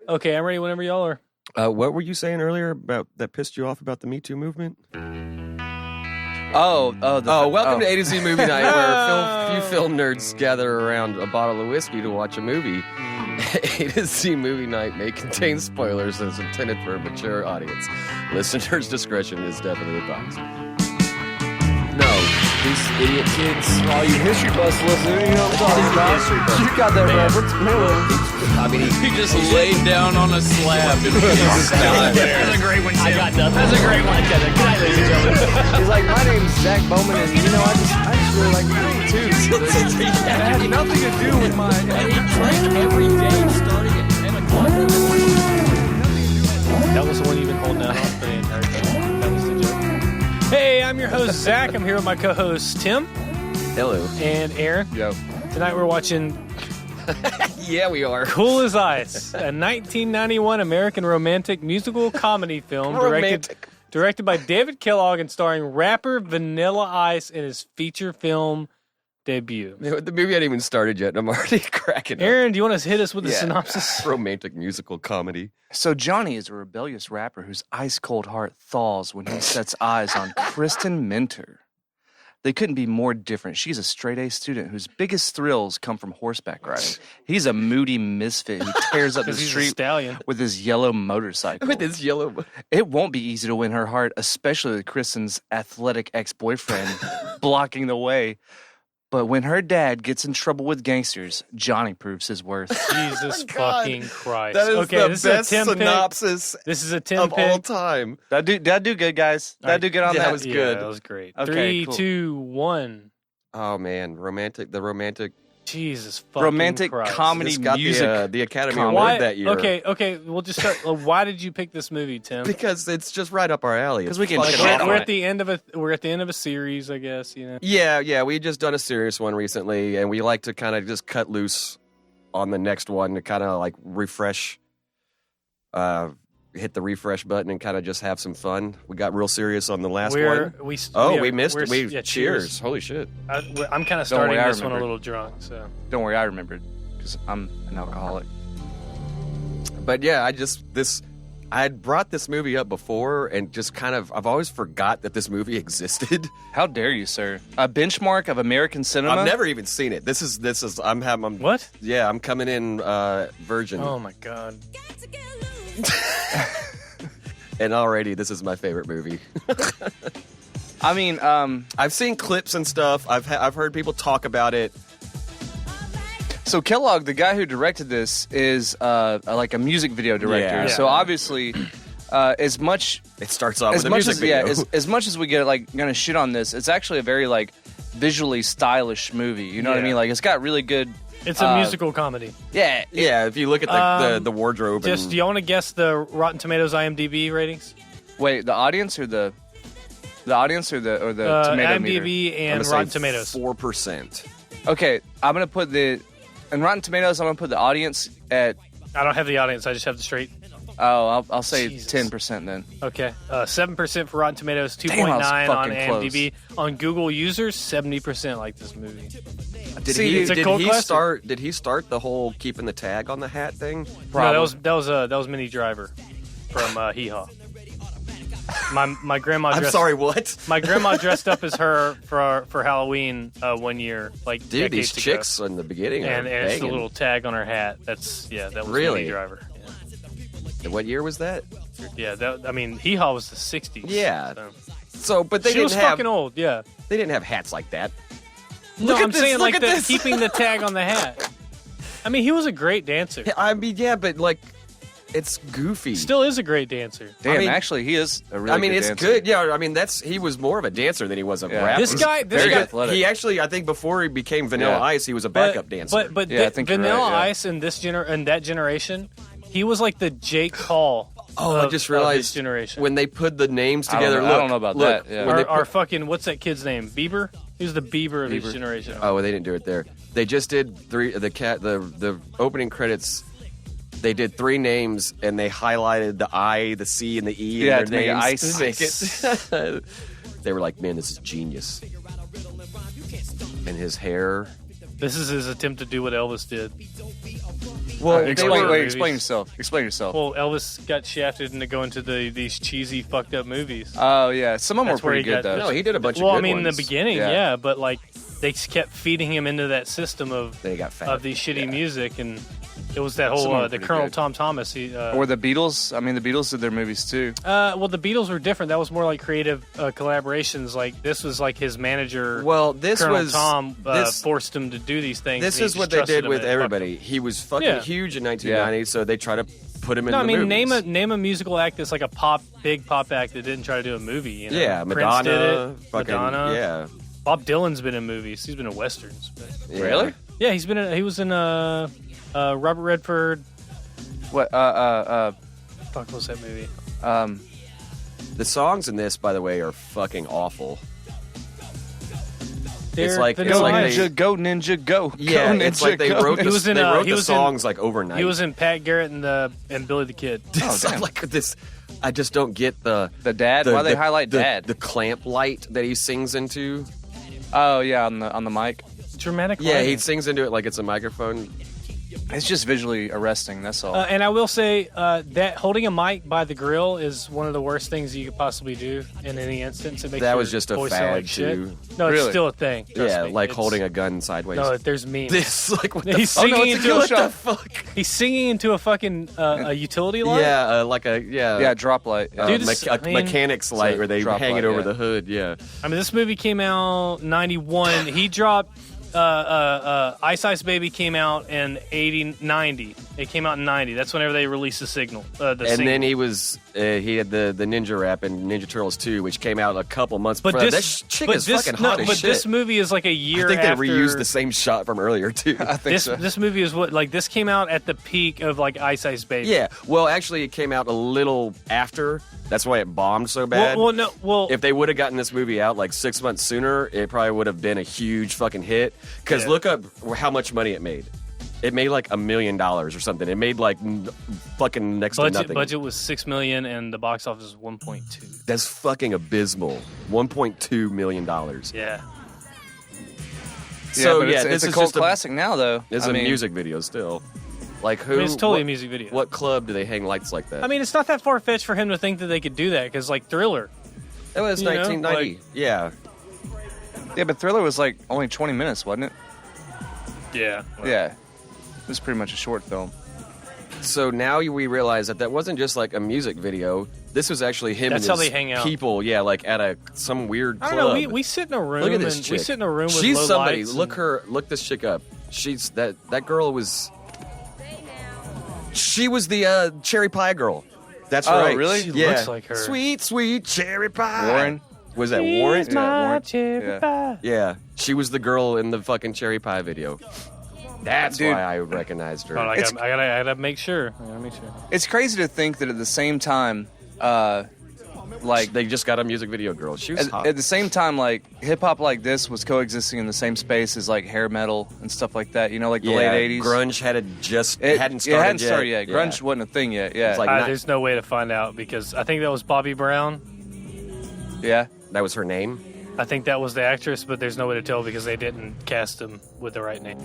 Okay, I'm ready whenever y'all are. What were you saying earlier about that pissed you off about the Me Too movement? Welcome to A2Z Movie Night, where few film nerds gather around a bottle of whiskey to watch a movie. A2Z Movie Night may contain spoilers as intended for a mature audience. Listeners' discretion is definitely advised. No, these idiot kids. All you history buffs listening, you know what I'm talking about. You got that reference. I mean, He just laid down on a slab and just died there. That's a great one, Tim. I got nothing. That's a great one. Good night, ladies and gentlemen. He's like, my name's Zach Bowman, and you know, I just really like movie too. It had nothing to do with my. And he drank every day starting at 10 o'clock. That was the one you've been holding out on for the entire time. That was the joke. Hey, I'm your host, Zach. I'm here with my co-host, Tim. hello. And Aaron. Yo. Tonight we're watching Yeah, we are. Cool as Ice, a 1991 American romantic musical comedy film directed by David Kellogg and starring rapper Vanilla Ice in his feature film debut. The movie hadn't even started yet, and I'm already cracking up. Aaron, do you want to hit us with the synopsis? Romantic musical comedy. So Johnny is a rebellious rapper whose ice-cold heart thaws when he sets eyes on Kristen Minter. They couldn't be more different. She's a straight-A student whose biggest thrills come from horseback riding. He's a moody misfit who tears up the He's a street stallion. with his yellow motorcycle. With his yellow... It won't be easy to win her heart, especially with Kristen's athletic ex-boyfriend blocking the way. But when her dad gets in trouble with gangsters, Johnny proves his worth. Jesus fucking Christ. That is okay, the this best is a 10 synopsis pick. This is a 10 of pick. all time. Did I do good, guys? Did I do good on Yeah, that? that was good. That was great. Okay, 3, 2, 1. Oh, man. The romantic... Jesus fucking Romantic Christ. comedy This got music. the Academy comedy. Award that year. Okay, we'll just start. Why did you pick this movie, Tim? Because it's just right up our alley. 'Cause we can Fucking shit awesome. on we're it. at the end of a series, I guess, you know. Yeah, we just done a serious one recently, and we like to kind of just cut loose on the next one to kind of like refresh, hit the refresh button and kind of just have some fun. We got real serious on the last one. We missed it. yeah, Cheers. Holy shit. I'm kind of Don't worry, starting I this one a remembered. little drunk, so. Don't worry, I remembered because I'm an alcoholic. But yeah, I had brought this movie up before and just I've always forgot that this movie existed. How dare you, sir? A benchmark of American cinema? I've never even seen it. I'm What? Yeah, I'm coming in virgin. Oh my God. And already this is my favorite movie. I mean, I've seen clips and stuff. I've heard people talk about it. so Kellogg, the guy who directed this, is like a music video director. Yeah. So obviously, as much It starts off as with a much music as video. as much as we get like gonna shit on this, it's actually a very like visually stylish movie. You know what I Yeah. mean? Like it's got really good. It's a musical comedy. Yeah, Yeah, if you look at the wardrobe. Just, do you want to guess the Rotten Tomatoes IMDb ratings? Wait, the audience or the audience or the tomato meter? IMDb and Rotten Tomatoes. 4%. Okay, I'm gonna put in Rotten Tomatoes. I'm gonna put the audience at. I don't have the audience. I just have the straight. Oh, I'll say Jesus. 10% then. Okay. 7% for Rotten Tomatoes, Damn, I was 2.9 on fucking IMDb. On Google users, 70% like this movie. Did it's a cult classic. Did he start the whole keeping the tag on the hat thing? No, that was Minnie Driver from Hee Haw. My grandma. I'm Dressed, sorry, what? My grandma dressed up as her for Halloween one year, like Dude, these decades ago. chicks in the beginning And are it's the banging. little tag on her hat. That was Really? Minnie Driver. And what year was that? Yeah, Hee Haw was the 60s. Yeah. So. But they She didn't was have fucking old, yeah. they didn't have hats like that. No, Look at I'm this, saying look like at the this. keeping the tag on the hat. I mean, he was a great dancer. I mean, yeah, but like, it's goofy. Still is a great dancer. Damn, I mean- actually, he is a really. good it's dancer. good. Yeah, I mean, he was more of a dancer than he was a Yeah. rapper. This guy, very athletic. He actually, I think, before he became Vanilla Yeah. Ice, he was a backup dancer. But Yeah, I think you're Vanilla right, yeah. Ice in that generation, he was like the Jake Paul. Oh, of, I just of realized his generation. when they put the names together. I don't know about look, that, yeah. when they Our fucking what's that kid's name? Bieber. He was the Bieber of his generation. Oh, well, they didn't do it there. They just did the opening credits. They did 3 names and they highlighted the I, the C, and the E Yeah, in to their make names Ice. to make it. They were like, "Man, this is genius." And his hair. This is his attempt to do what Elvis did. Well, Explain wait, movies. explain yourself. Explain yourself. Well, Elvis got shafted into going to these cheesy, fucked up movies. Oh yeah, some of them That's were where pretty he good got- though. No, he did a bunch Well, of I good mean, in ones. the beginning, Yeah. yeah, but like they just kept feeding him into that system of Then he got fat. these shitty music, and it was that Some of whole them were the pretty Colonel good. Tom Thomas. He, Or the Beatles. I mean, the Beatles did their movies too. well, the Beatles were different. That was more like creative collaborations. Like this was like his manager. Well, this Colonel was Tom this. forced him to do these things. This and he is what just they trusted did him with and it fucked everybody. He was fucking Yeah. huge in 1990, so they try to put him in No, the I mean movies. name a musical act that's like a big pop act that didn't try to do a movie. You know? Yeah, Prince Madonna. did it. Fucking, Madonna. Yeah. Bob Dylan's been in movies. He's been in westerns. But Yeah. Really? yeah, he was in Robert Redford. What? Fuck, what was that movie? The songs in this, by the way, are fucking awful. They're like- Vanilla like Ice. they- Go Ninja Go. Yeah, Go, it's Ninja, like they Go. wrote He was in, they wrote he the was in- songs like overnight. He was in Pat Garrett and Billy the Kid. Oh, damn. like this. I just don't get the dad. Why they highlight the, dad? The clamp light that he sings into. Oh yeah, on the mic. Dramatic. Yeah, lighting. he sings into it like it's a microphone. It's just visually arresting. That's all. And I will say that holding a mic by the grill is one of the worst things you could possibly do in any instance. It makes That your was just a voice sound fad, like shit. too. No, it's Really? still a thing. Trust Yeah, me. like It's- holding a gun sideways. No, there's memes. This like what the He's fuck? singing it's a into kill a, shot. Fuck. he's singing into a fucking a utility light. Yeah, like a yeah, drop light. Yeah. Dude, this- a I mean- mechanic's light where they drop hang light, it over yeah. the hood. Yeah, I mean, this movie came out 91. He dropped Ice Ice Baby came out in 90. It came out in 90. That's whenever they released the signal. and then he had the Ninja Rap and Ninja Turtles 2, which came out a couple months before. That chick is fucking hot as but shit. this movie is like a year I think after. they reused the same shot from earlier too. I think so. This movie is what like this came out at the peak of like Ice Ice Baby. Yeah, well, actually, it came out a little after. That's why it bombed so bad. Well, If they would have gotten this movie out like 6 months sooner, it probably would have been a huge fucking hit. Because Yeah. look up how much money it made. It made like $1 million or something. It made like fucking next to nothing. budget was $6 million and the box office was 1.2. That's fucking abysmal. $1.2 million. Yeah. So but yeah, it's this a is cult just classic now, though. It's I a mean, music video still. Like who? I mean, it's totally what, a music video. What club do they hang lights like that? I mean, it's not that far fetched for him to think that they could do that because like Thriller. it was you know, 1990. like- Yeah. Yeah, but Thriller was like only 20 minutes, wasn't it? Yeah. Yeah, it was pretty much a short film. So now we realize that wasn't just like a music video. This was actually him That's and how his they hang out. people. Yeah, like at some weird I club. don't know. We sit in a room. Look at this and chick. We sit in a room with She's low somebody. lights Look and- her. Look this chick up. She's that girl was. She was the cherry pie girl. That's Oh, right. really? She Yeah. looks like her. Sweet, sweet cherry pie. Warren? Was that Warren? She's my Warren. cherry Yeah. pie. Yeah. She was the girl in the fucking cherry pie video. That's Dude. why I recognized her. Hold on, I It's- gotta make sure. I gotta make sure. It's crazy to think that at the same time, like They just got a music video girl. She was hot. at the same time, like hip hop like this was coexisting in the same space as like hair metal and stuff like that. You know, like the Yeah, late '80s. Grunge hadn't It started hadn't yet. started yet. Grunge wasn't a thing yet. Yeah, It's like not- There's no way to find out because I think that was Bobby Brown. yeah. that was her name. I think that was the actress, but there's no way to tell because they didn't cast him with the right name.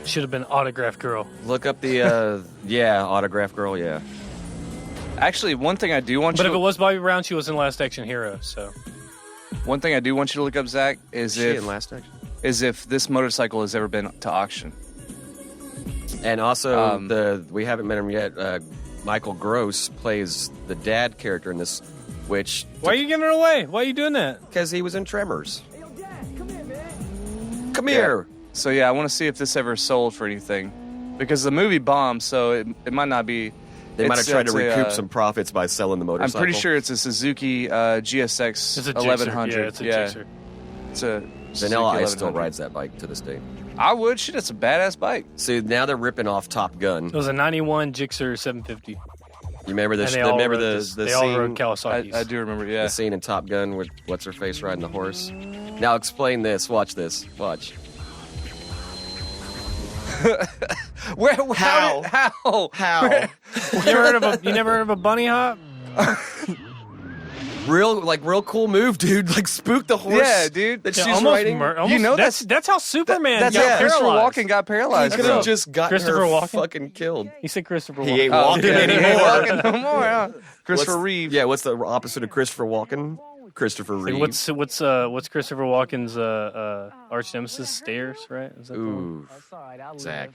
Should have been Autograph Girl. Look up the autograph girl. Yeah, Actually, one thing I do want But you if it was Bobby Brown, she was in Last Action Hero. So one thing I do want you to look up, Zach, is she in if Last Action. this motorcycle has ever been to auction. And also Um, we haven't met him yet. Michael Gross plays the dad character in this, which why are you giving it away? Why are you doing that? because he was in Tremors. Come here. So yeah, I want to see if this ever sold for anything, because the movie bombed, so it might not be. They might have tried to it's a, recoup some profits by selling the I'm motorcycle. pretty sure it's a Suzuki GSX It's a 1100. Gixxer. Yeah, it's a Gixxer. It's a Suzuki Vanilla Ice still 1100. rides that bike to this day. I would. Shit, it's a badass bike. See, now they're ripping off Top Gun. It was a '91 Gixxer 750. You remember the And they all remember rode the this- the they all rode scene Kawasaki's. I do remember. Yeah. the scene in Top Gun with what's her face riding the horse. Now explain this. Watch this. Watch. Where? How? How? How? You never heard of a bunny hop? real cool move, dude. Like spook the horse. Yeah, dude. That Yeah, she's almost riding. almost, You know that's how Superman That's got how Christopher paralyzed. Walken got He paralyzed. could bro. have just gotten Christopher her Walken? fucking killed. He said Christopher He Walken. ain't Oh, walking dude, he ain't anymore. walking no more. Huh? Christopher What's- Reeve. Yeah, what's the opposite of Christopher Walken? Christopher Hey, Reeve. what's Christopher Walken's arch nemesis? Stairs, right? Is that the one? Ooh, Zach.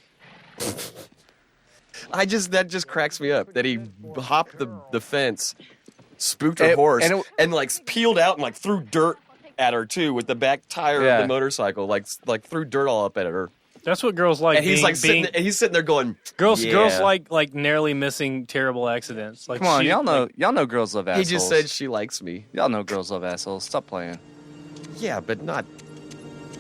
That just cracks me up that he hopped the fence, spooked her horse, and like peeled out and like threw dirt at her too with the back tire of the motorcycle, like threw dirt all up at her. That's what girls like. And he's he's sitting there going, girls yeah. like narrowly missing terrible accidents. Like Come on, y'all know girls love He assholes. just said she likes me. Y'all know girls love assholes. Stop playing. Yeah, but not.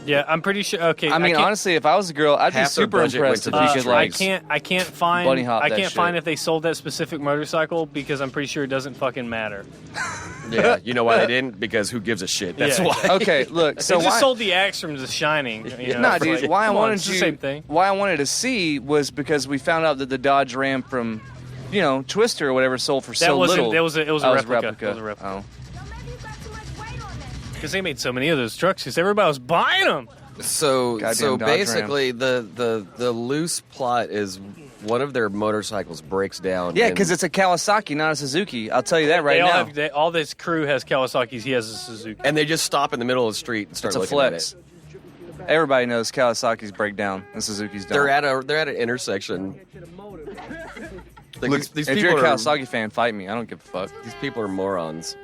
Yeah, I'm pretty sure. Okay, I mean, can't- honestly, if I was a girl, I'd be Half their super budget went impressed to if the you beach could rides. like. I can't find. Bunny hop I that can't shit. find if they sold that specific motorcycle because I'm pretty sure it doesn't fucking matter. Yeah, you know why they didn't? Because who gives a shit? That's Yeah. why. Okay, look. So They just why? sold the axe from The Shining. You know, Nah, for dude. like- Why I come on, wanted it's the you. same thing. Why I wanted to see was because we found out that the Dodge Ram from, Twister or whatever sold for so little. It was a Oh, replica. It was a replica. Oh. Because they made so many of those trucks because everybody was buying them. So Goddamn Dodge basically, the loose plot is one of their motorcycles breaks down. Yeah, and- because it's a Kawasaki, not a Suzuki. I'll tell you that right They all now. all this crew has Kawasaki's. He has a Suzuki. and they just stop in the middle of the street and start It's a looking flex. at it. Everybody knows Kawasaki's break down and Suzuki's don't. They're at an intersection. Like, Look, these if people you're a are Kawasaki fan, fight me. I don't give a fuck. these people are morons.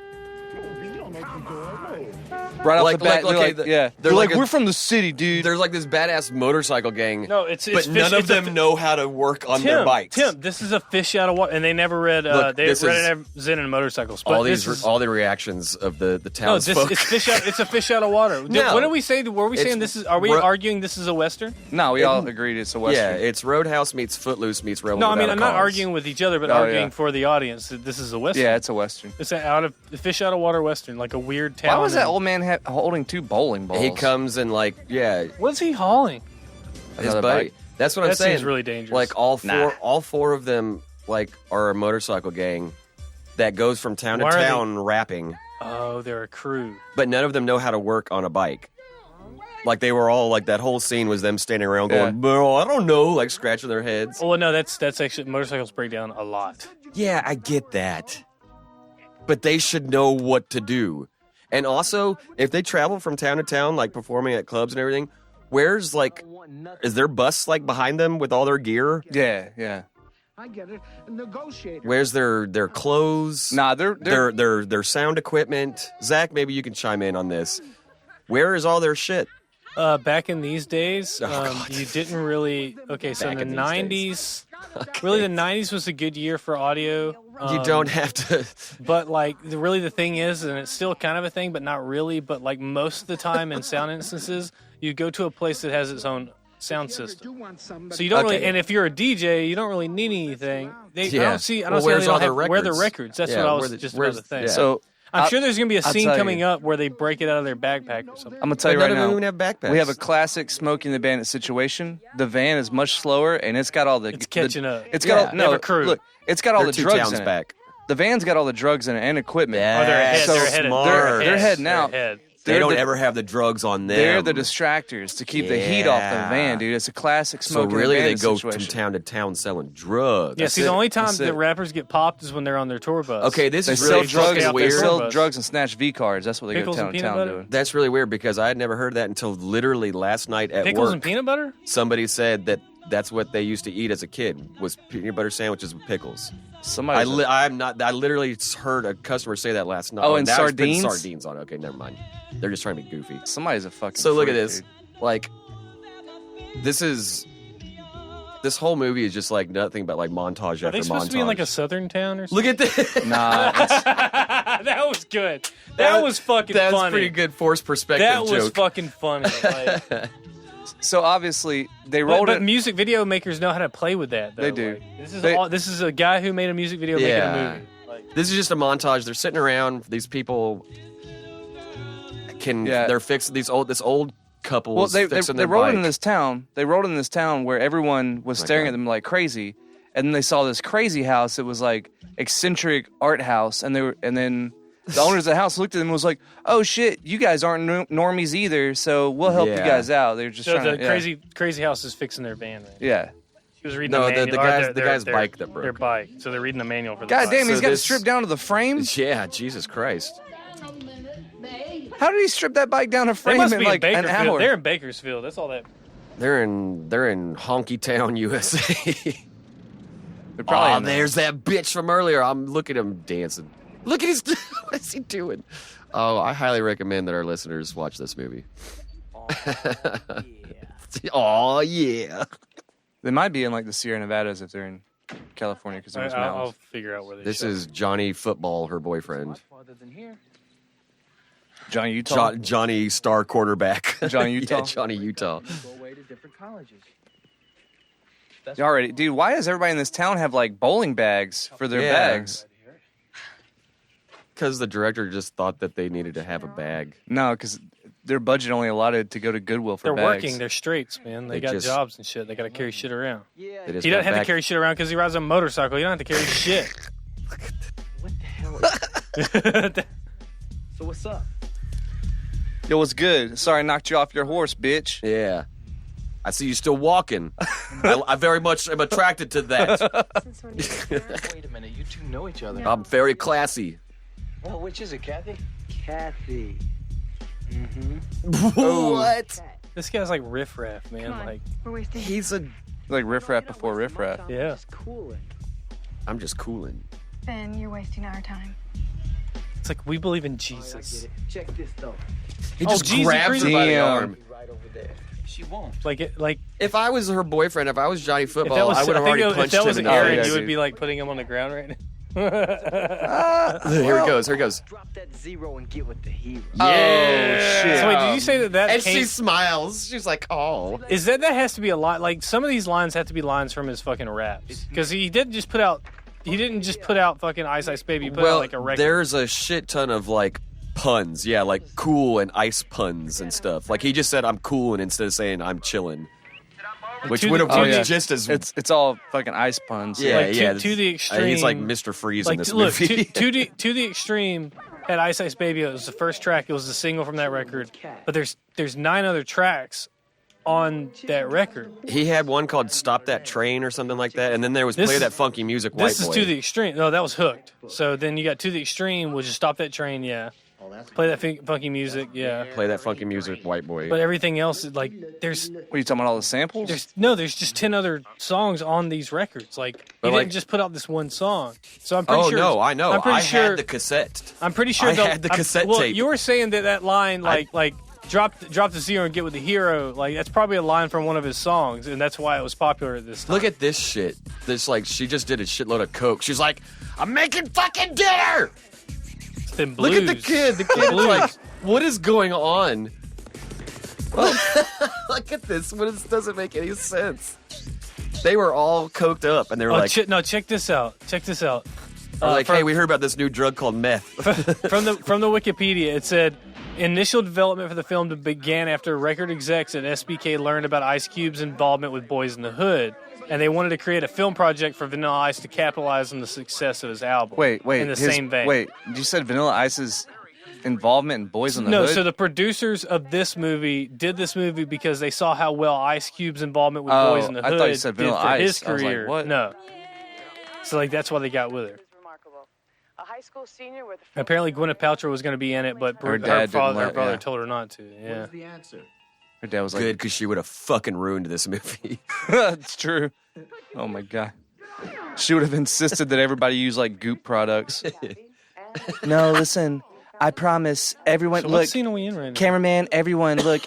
Right off Like- the bat, like, they're okay, like, yeah. they're They're like like, a- we're from the city, dude. There's like this badass motorcycle gang, No, it's but none of them know how to work on their bikes. Tim, this is a fish out of water, and they never read. Look, They this read is- Zen and motorcycles. But all this these is, all the reactions of the no, townsfolk. it's fish out. It's a fish out of water. No. What did we say? Were we It's saying this is? Are we ro- arguing this is a western? No, we all agreed it's a yeah, Western. it's Roadhouse meets Footloose meets Rebel. No, I mean Without I'm a not Cause. arguing with each other, but Oh, arguing yeah. for the audience that this is a western. Yeah, it's a Western. It's a fish out of water western, like a weird town. Why was that in- old man holding two bowling balls? He comes and like What's he hauling? his Another buddy. bike. That's what I'm That saying. seems really dangerous. Like all Nah. four of them like are a motorcycle gang that goes from town to Why are they- town rapping, Oh, they're a crew. but none of them know how to work on a bike. Like they were all like that whole scene was them standing around going, "Bro, I don't know," like scratching their heads. Oh no, that's actually motorcycles break down a lot. Yeah, I get that. But they should know what to do. And also, if they travel from town to town, like performing at clubs and everything, where's like, is their bus like behind them with all their gear? Yeah, yeah. I get it. Negotiate. Where's their clothes? Nah, they're Their sound equipment. Zach, maybe you can chime in on this. Where is all their shit? Back in these days, Oh, God. you didn't really. Okay, so Back in the in these 90s, really the 90s was a good year for audio. You don't have to. But like, really, the thing is, and it's still kind of a thing, but not really. But like most of the time in sound instances, you go to a place that has its own sound system. So you don't really, Okay. and if you're a DJ, you don't really need anything. I Yeah. don't see. I Well, don't see how where's they don't all their have where the records? records. That's Yeah, what I where was the- just where's- about to think. yeah. so. I'm sure there's going to be a I'll scene tell coming you. up where they break it out of their backpack or something. I'm gonna tell you But right none of them now. even have backpacks. We have a classic Smokey and the Bandit situation. The van is much slower, and it's got all the. It's catching up. It's got Yeah. all, They no have a crew. Look, it's got all They're the two drugs towns in it. back. The van's got all the drugs in it and equipment. Yeah. Oh, they're ahead. So They're headed. smart. They're heading They're out. ahead. They They're don't the- ever have the drugs on them. They're the distractors to keep the heat off the Yeah. van, dude. It's a classic So Smokey really, and the they Bandit go situation. from town to town selling drugs. Yeah, see, the only time That's that it. rappers get popped is when they're on their tour bus. Okay, this They is sell really drugs. fucking out They there. weird. sell Bus. drugs and snatch V cards. That's what they Pickles go and town to peanut town butter? doing. That's really weird because I had never heard that until literally last night at Pickles work. and peanut butter? Somebody said that that's what they used to eat as a kid was peanut butter sandwiches with pickles. Somebody. I literally heard a customer say that last night. Oh, and that was putting sardines? Sardines on it. Okay, never mind. They're just trying to be goofy. Somebody's a fucking. So look at freak, this. dude. Like, this whole movie is just like nothing but like montage Are after they supposed montage. to be in like a southern town or Look something? at this. Nah, it's, That was good. That was fucking That's funny. pretty good forced perspective That was joke. fucking funny. Like, so obviously they but, rolled but it. music video makers know how to play with that. Though. They do. Like, this is a guy who made a music video making a movie. Like, This is just a montage. They're sitting around. These people they're fixing this old couple. Well, they fixing their rolled bike. in this town. They rolled in this town where everyone was staring at them like crazy, and then they saw this crazy house. It was like eccentric art house, and then The owners of the house looked at them and was like, "Oh shit, you guys aren't normies either, so we'll help you guys out." They're just So trying the crazy house is fixing their van. Right? Yeah. He was reading No, the manual. the guy's bike that broke. Their bike. So they're reading the manual for the God bike. damn, he's So got to this- strip down to the frame. Yeah, Jesus Christ. How did he strip that bike down to They frame must in be like in an Bakersfield. hour? They're in Bakersfield. That's all that. They're in Honky Town, USA. They're probably Oh, in there. there's that bitch from earlier. Look at him dancing. Look at his. What is he doing? Oh, I highly recommend that our listeners watch this movie. Oh yeah. They might be in like the Sierra Nevadas if they're in California because there's I'll mountains. figure out where they. This shot. is Johnny Football, her boyfriend. Johnny Utah. Johnny Star quarterback. Johnny Utah? Yeah, Johnny Utah. You already, dude. Why does everybody in this town have like bowling bags for their Yeah. bags? Because the director just thought that they needed to have a bag. No, because their budget only allotted to go to Goodwill for They're bags. working. They're straights, man. They got just- jobs and shit. They got to carry shit around. They just He went doesn't have to back- carry shit around because he rides a motorcycle. You don't have to carry shit. So what's up? Yo, what's good? Sorry, I knocked you off your horse, bitch. Yeah. I see you still walking. I very much am attracted to that. Wait a minute, you two know each other. I'm very classy. Well, which is it, Kathy? Kathy. What? This guy's like riffraff, man. Like, We're wasting. He's a. Like riffraff before riffraff. yeah. Cool. I'm just cooling. Ben, you're wasting our time. It's like we believe in Jesus. Check this though. He Oh, just Jesus grabs her by the Damn. arm. Right over there. She won't. Like If I was her boyfriend, if I was Johnny if Football, that was I would have already if punched that him was in the Aaron, face. you would dude. be like putting him on the ground right now. Here he goes. Here he goes. Drop that zero and get with the hero. Oh shit! So wait, did you say that And came? she smiles. She's like, "Oh." Is that has to be a line? Like some of these lines have to be lines from his fucking raps because he didn't just put out. He didn't just put out fucking Ice Ice Baby. He put out like a record. there's a shit ton of like puns. Yeah, like cool and ice puns and stuff. Like he just said, "I'm cool," and instead of saying, "I'm chilling," which To would have the- Oh, been yeah. just as It's all fucking ice puns. yeah, like, yeah. to the extreme. He's like Mr. Freeze in like this look movie. to the extreme. At Ice Ice Baby, it was the first track. It was the single from that record. But there's 9 other tracks on that record. He had one called "Stop That Train" or something like that, and then there was This "Play is- That Funky Music." White This is Boy. To the Extreme. No, that was Hooked. So then you got To the Extreme, which is Stop That Train, yeah. Play That Funky Music, yeah. Play That Funky Music, White Boy. But everything else, is like, there's What are you talking about? All the samples? there's just 10 other songs on these records. Like, he But, didn't like- just put out this one song. So I'm pretty oh sure. no, I know. I'm pretty I sure. had the cassette. I'm pretty sure. I had the cassette well, tape. you were saying that line, like drop the zero and get with the hero. Like, that's probably a line from one of his songs, and that's why it was popular at this time. Look at this shit. This like she just did a shitload of coke. She's like, "I'm making fucking dinner." Them Look at the blues. kid. The kid's Blues. like, "What is going on?" Look at this. This doesn't make any sense. They were all coked up, and they were Oh, like, check this out. Check this out. they're like, from- "Hey, we heard about this new drug called meth." from the Wikipedia, it said initial development for the film began after record execs at SBK learned about Ice Cube's involvement with Boys in the Hood, and they wanted to create a film project for Vanilla Ice to capitalize on the success of his album. Wait. In the same vein. Wait, you said Vanilla Ice's involvement in Boys in the No, Hood? so the producers of this movie did this movie because they saw how well Ice Cube's involvement with Oh, Boys in the I Hood thought you said did Vanilla for Ice. his I was like, career. what? No. So like that's why they got with her. Remarkable. A high school senior with Apparently Gwyneth Paltrow was going to be in it, but Her her, dad didn't father let- yeah. told her not to. Yeah. The answer. Her dad was like, Good, because she would have fucking ruined this movie. That's true. Oh my god. She would have insisted that everybody use like Goop products. No, listen. I promise. Everyone, So look. what scene are we in right now? Cameraman, everyone, look.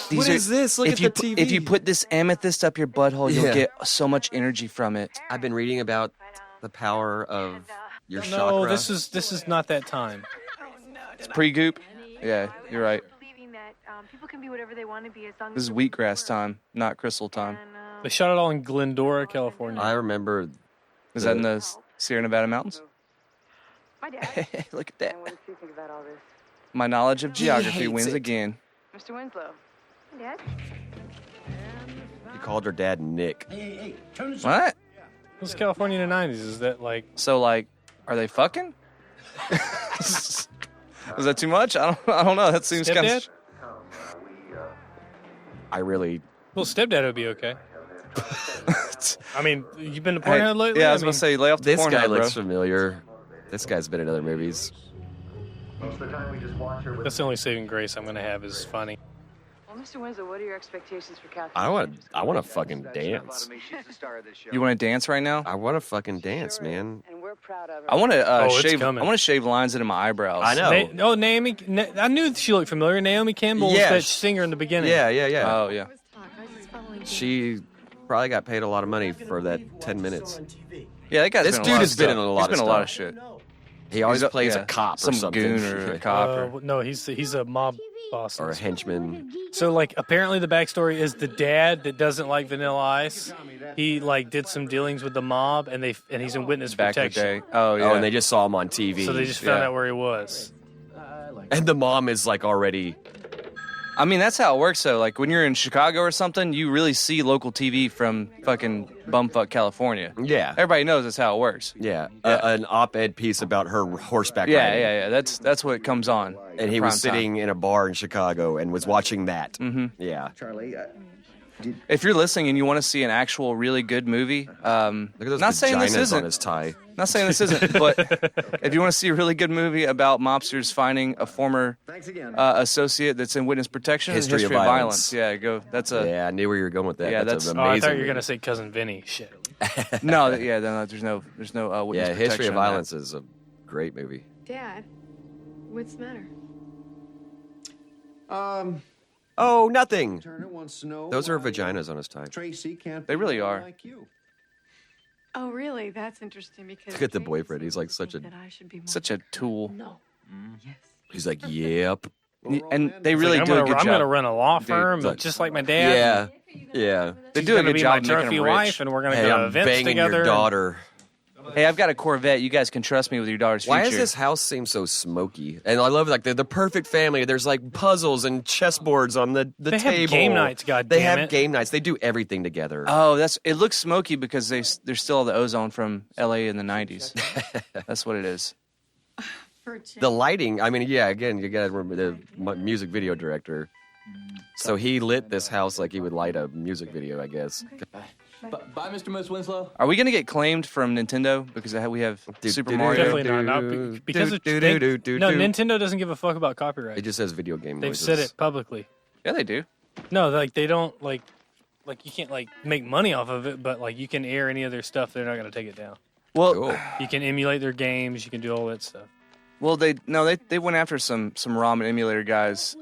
These What is this? Look if at you the TV. If you put this amethyst up your butthole, you'll Yeah. get so much energy from it. I've been reading about the power of your No, chakra. this is not that time. It's pre-Goop. Yeah, you're right. believing that people can be whatever they want to be as long This is wheatgrass time, not crystal time. They shot it all in Glendora, California. I remember. Is that in the Sierra Nevada mountains? My dad. Look at that. What do you think about all this? My knowledge of geography hates wins it. again. Mr. Winslow. Dad? He called her dad Nick. What? This is California in the 90s. Is that like So, like, are they fucking? Was that too much? I don't know. That seems kind of. Stepdad? I really. Well, stepdad would be okay. I mean, you've been to Pornhub lately? Yeah, I was going to say, lay off the This Pornhub, guy bro. looks familiar. This guy's been in other movies. That's the only saving grace I'm going to have is funny. Well, Mr. Winslow, what are your expectations for Kathy? I want to fucking dance. You want to dance right now? I want to fucking dance, man. And we're proud of her. I want to it's shave. I coming. want to shave lines into my eyebrows. I know. Naomi. I knew she looked familiar. Naomi Campbell was Yeah, that singer in the beginning. Yeah. Oh yeah. She probably got paid a lot of money for that 10 minutes. Yeah, that guy's This been dude in a lot has of been stuff. in a lot He's of been in a lot of stuff. shit. He always He's plays yeah, a cop or some something. goon or a cop. Or, No, he's a mob boss. or a henchman. So like apparently the backstory is the dad that doesn't like Vanilla Ice. He like did some dealings with the mob and he's in witness back in the protection. day. Oh yeah. Oh, and they just saw him on TV. So they just found Yeah. out where he was. and the mom is like already. I mean, that's how it works, though. Like, when you're in Chicago or something, you really see local TV from fucking bumfuck California. Yeah. Everybody knows that's how it works. Yeah. An op-ed piece about her horseback Yeah, riding. yeah. That's what comes on. And he was sitting in a bar in Chicago and was watching that. Mm-hmm. Yeah. Charlie, If you're listening and you want to see an actual really good movie, Look at those not saying this vaginas isn't. on his tie. Not saying this isn't, but if you want to see a really good movie about mobsters finding a former associate that's in witness protection, History of Violence. Yeah, go. That's a Yeah, I knew where you were going with that. Yeah, that's an Oh, I amazing. thought you were gonna say Cousin Vinny. Shit. no. Yeah, no. There's no witness Yeah, protection History of on that. Violence is a great movie. Dad, what's the matter? Oh, nothing. Turner wants to know. Those are why vaginas on his tie. Tracy can't. They be really more are. Like you. Oh, really? That's interesting because. Look at the Tracy boyfriend. He's seems like to such think a- that I should be more Such a tool. No. He's like, yep. And they really I'm do a gonna, good I'm job. gonna run a law firm, Look. just like my dad. Yeah. They She's do a gonna good be job my of making trophy them rich. wife, and we're gonna Hey, go to I'm events banging together. your daughter. Hey, I've got a Corvette. You guys can trust me with your daughter's future. Why does this house seem so smoky? And I love like the perfect family. There's like puzzles and chessboards on the They have table. game nights, They goddammit. have game nights. They do everything together. Oh, it looks smoky because there's still the ozone from LA in the 90s. That's what it is. The lighting. I mean, yeah. Again, you got to remember the music video director. So he lit this house like he would light a music video, I guess. Bye, Mr. Moose Winslow. Are we going to get claimed from Nintendo because we have Super Mario? Definitely not. Not because no, Nintendo doesn't give a fuck about copyright. It just says video game They've noises. said it publicly. Yeah, they do. No, like they don't like you can't like make money off of it, but like you can air any of their stuff. They're not going to take it down. Well, Cool. You can emulate their games. You can do all that stuff. well, they went after some ramen emulator guys.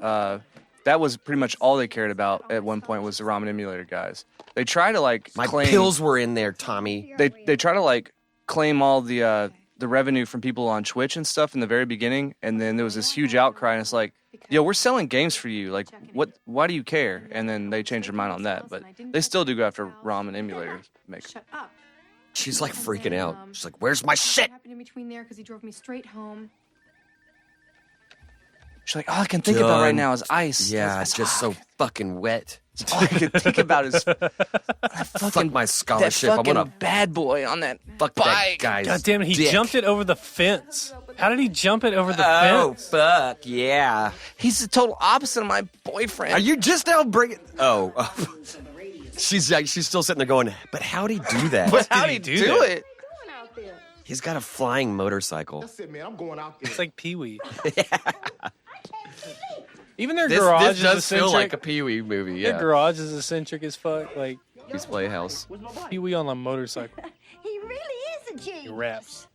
That was pretty much all they cared about at one point was the ramen emulator guys. They try to like My claim pills were in there, Tommy. they try to like claim all the revenue from people on Twitch and stuff in the very beginning, and then there was this huge outcry, and it's like, yo, we're selling games for you. Like, what? Why do you care? And then they changed their mind on that, but they still do go after ramen emulators. Shut up. She's like freaking out. She's like, "Where's my shit?" What happened in between there? Because he drove me straight home. She's like, all I can think about right Done. now is ice. Yeah, it's just so fucking wet. all I can think about is that Fuck my that scholarship. I fucking want to bad boy on that fuck that bike. guy's God damn it! He dick. jumped it over the fence. How did he jump it over the Oh, fence? fuck, yeah. He's the total opposite of my boyfriend. Are you just now bringing... Oh. She's still sitting there going, but how'd he do that? But how did did he he do do that? it? He's got a flying motorcycle. That's it, man. I'm going out there. It's like Pee Wee. Even their This garage is does eccentric. feel like a Pee Wee movie, Their yeah. garage is eccentric as fuck. Like Pee's Playhouse. Pee Wee on a motorcycle. He really is a genius. He raps.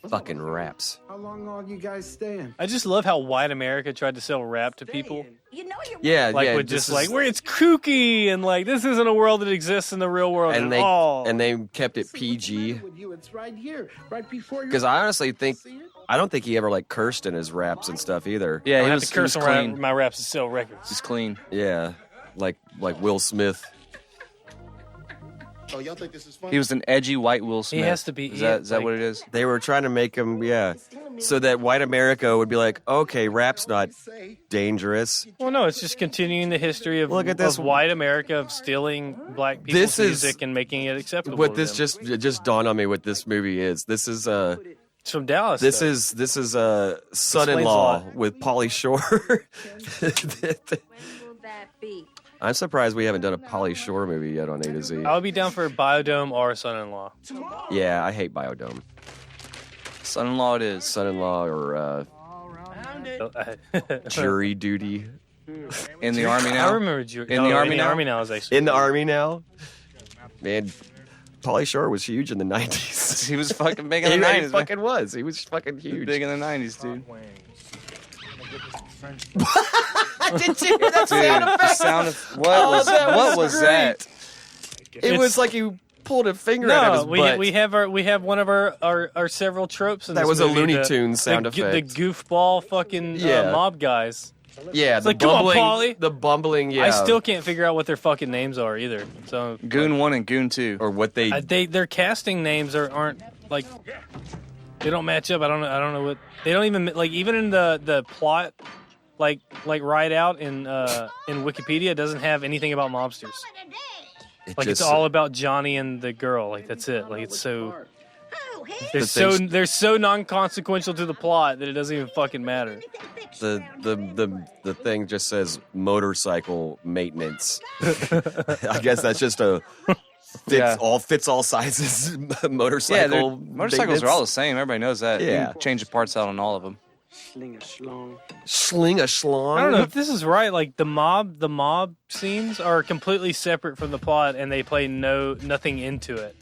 Fucking raps. How long are you guys staying? I just love how white America tried to sell rap to people. You know you're Yeah, Like yeah. with this just is- like where it's kooky and like this isn't a world that exists in the real world and at they all. and they kept it PG. With you, it's right here, right before you. Because I honestly think I don't think he ever like cursed in his raps and stuff either. I Yeah, don't he have was, to he was curse around clean. my raps to sell records. He's clean. Yeah, like Will Smith. Oh, y'all think this is fun? He was an edgy white Will Smith. has to be- Is that like- what it is? They were trying to make him, yeah, so that white America would be like, okay, rap's not dangerous. Well, no, it's just continuing the history of, Look at this. of white America of stealing black people's This is music and making it acceptable. What to this them. just dawned on me. What this movie is. This is It's from Dallas. This though. is Son-in-Law Explains with Pauly Shore. When will that be? I'm surprised we haven't done a Pauly Shore movie yet on A2Z. I would be down for Biodome or Son-in-Law. Yeah, I hate Biodome. Son-in-law it is. Son-in-Law or Jury Duty. In the army now. I remember Jury. In the army in now? the army now is actually In the Army now. Man, Pauly Shore was huge in the 90s. He was fucking big in the He 90s. fucking was. He was fucking huge. Big in the 90s, dude. Did you hear that Dude, the sound of what was that? It was like you pulled a finger out of his No, butt. we have one of our several tropes in That this was a movie, Looney the- Tunes sound the, effect. The goofball fucking Yeah. mob guys. Yeah, the like, come on, bumbling, Pauly. the bumbling. Yeah, I still can't figure out what their fucking names are either. So Goon 1 and Goon 2. or what they. their casting names aren't like they don't match up. I don't know what they don't even like. Even in the plot, like Ride Out in Wikipedia, it doesn't have anything about mobsters. Like it's all about Johnny and the girl. Like that's it. Like it's so. They're so non-consequential to the plot that it doesn't even fucking matter. The thing just says motorcycle maintenance. I guess that's just a fits all sizes motorcycle. Yeah, motorcycles are all the same. Everybody knows that. You Yeah. can change the parts out on all of them. Sling a schlong. I don't know if this is right. Like the mob scenes are completely separate from the plot, and they play nothing into it.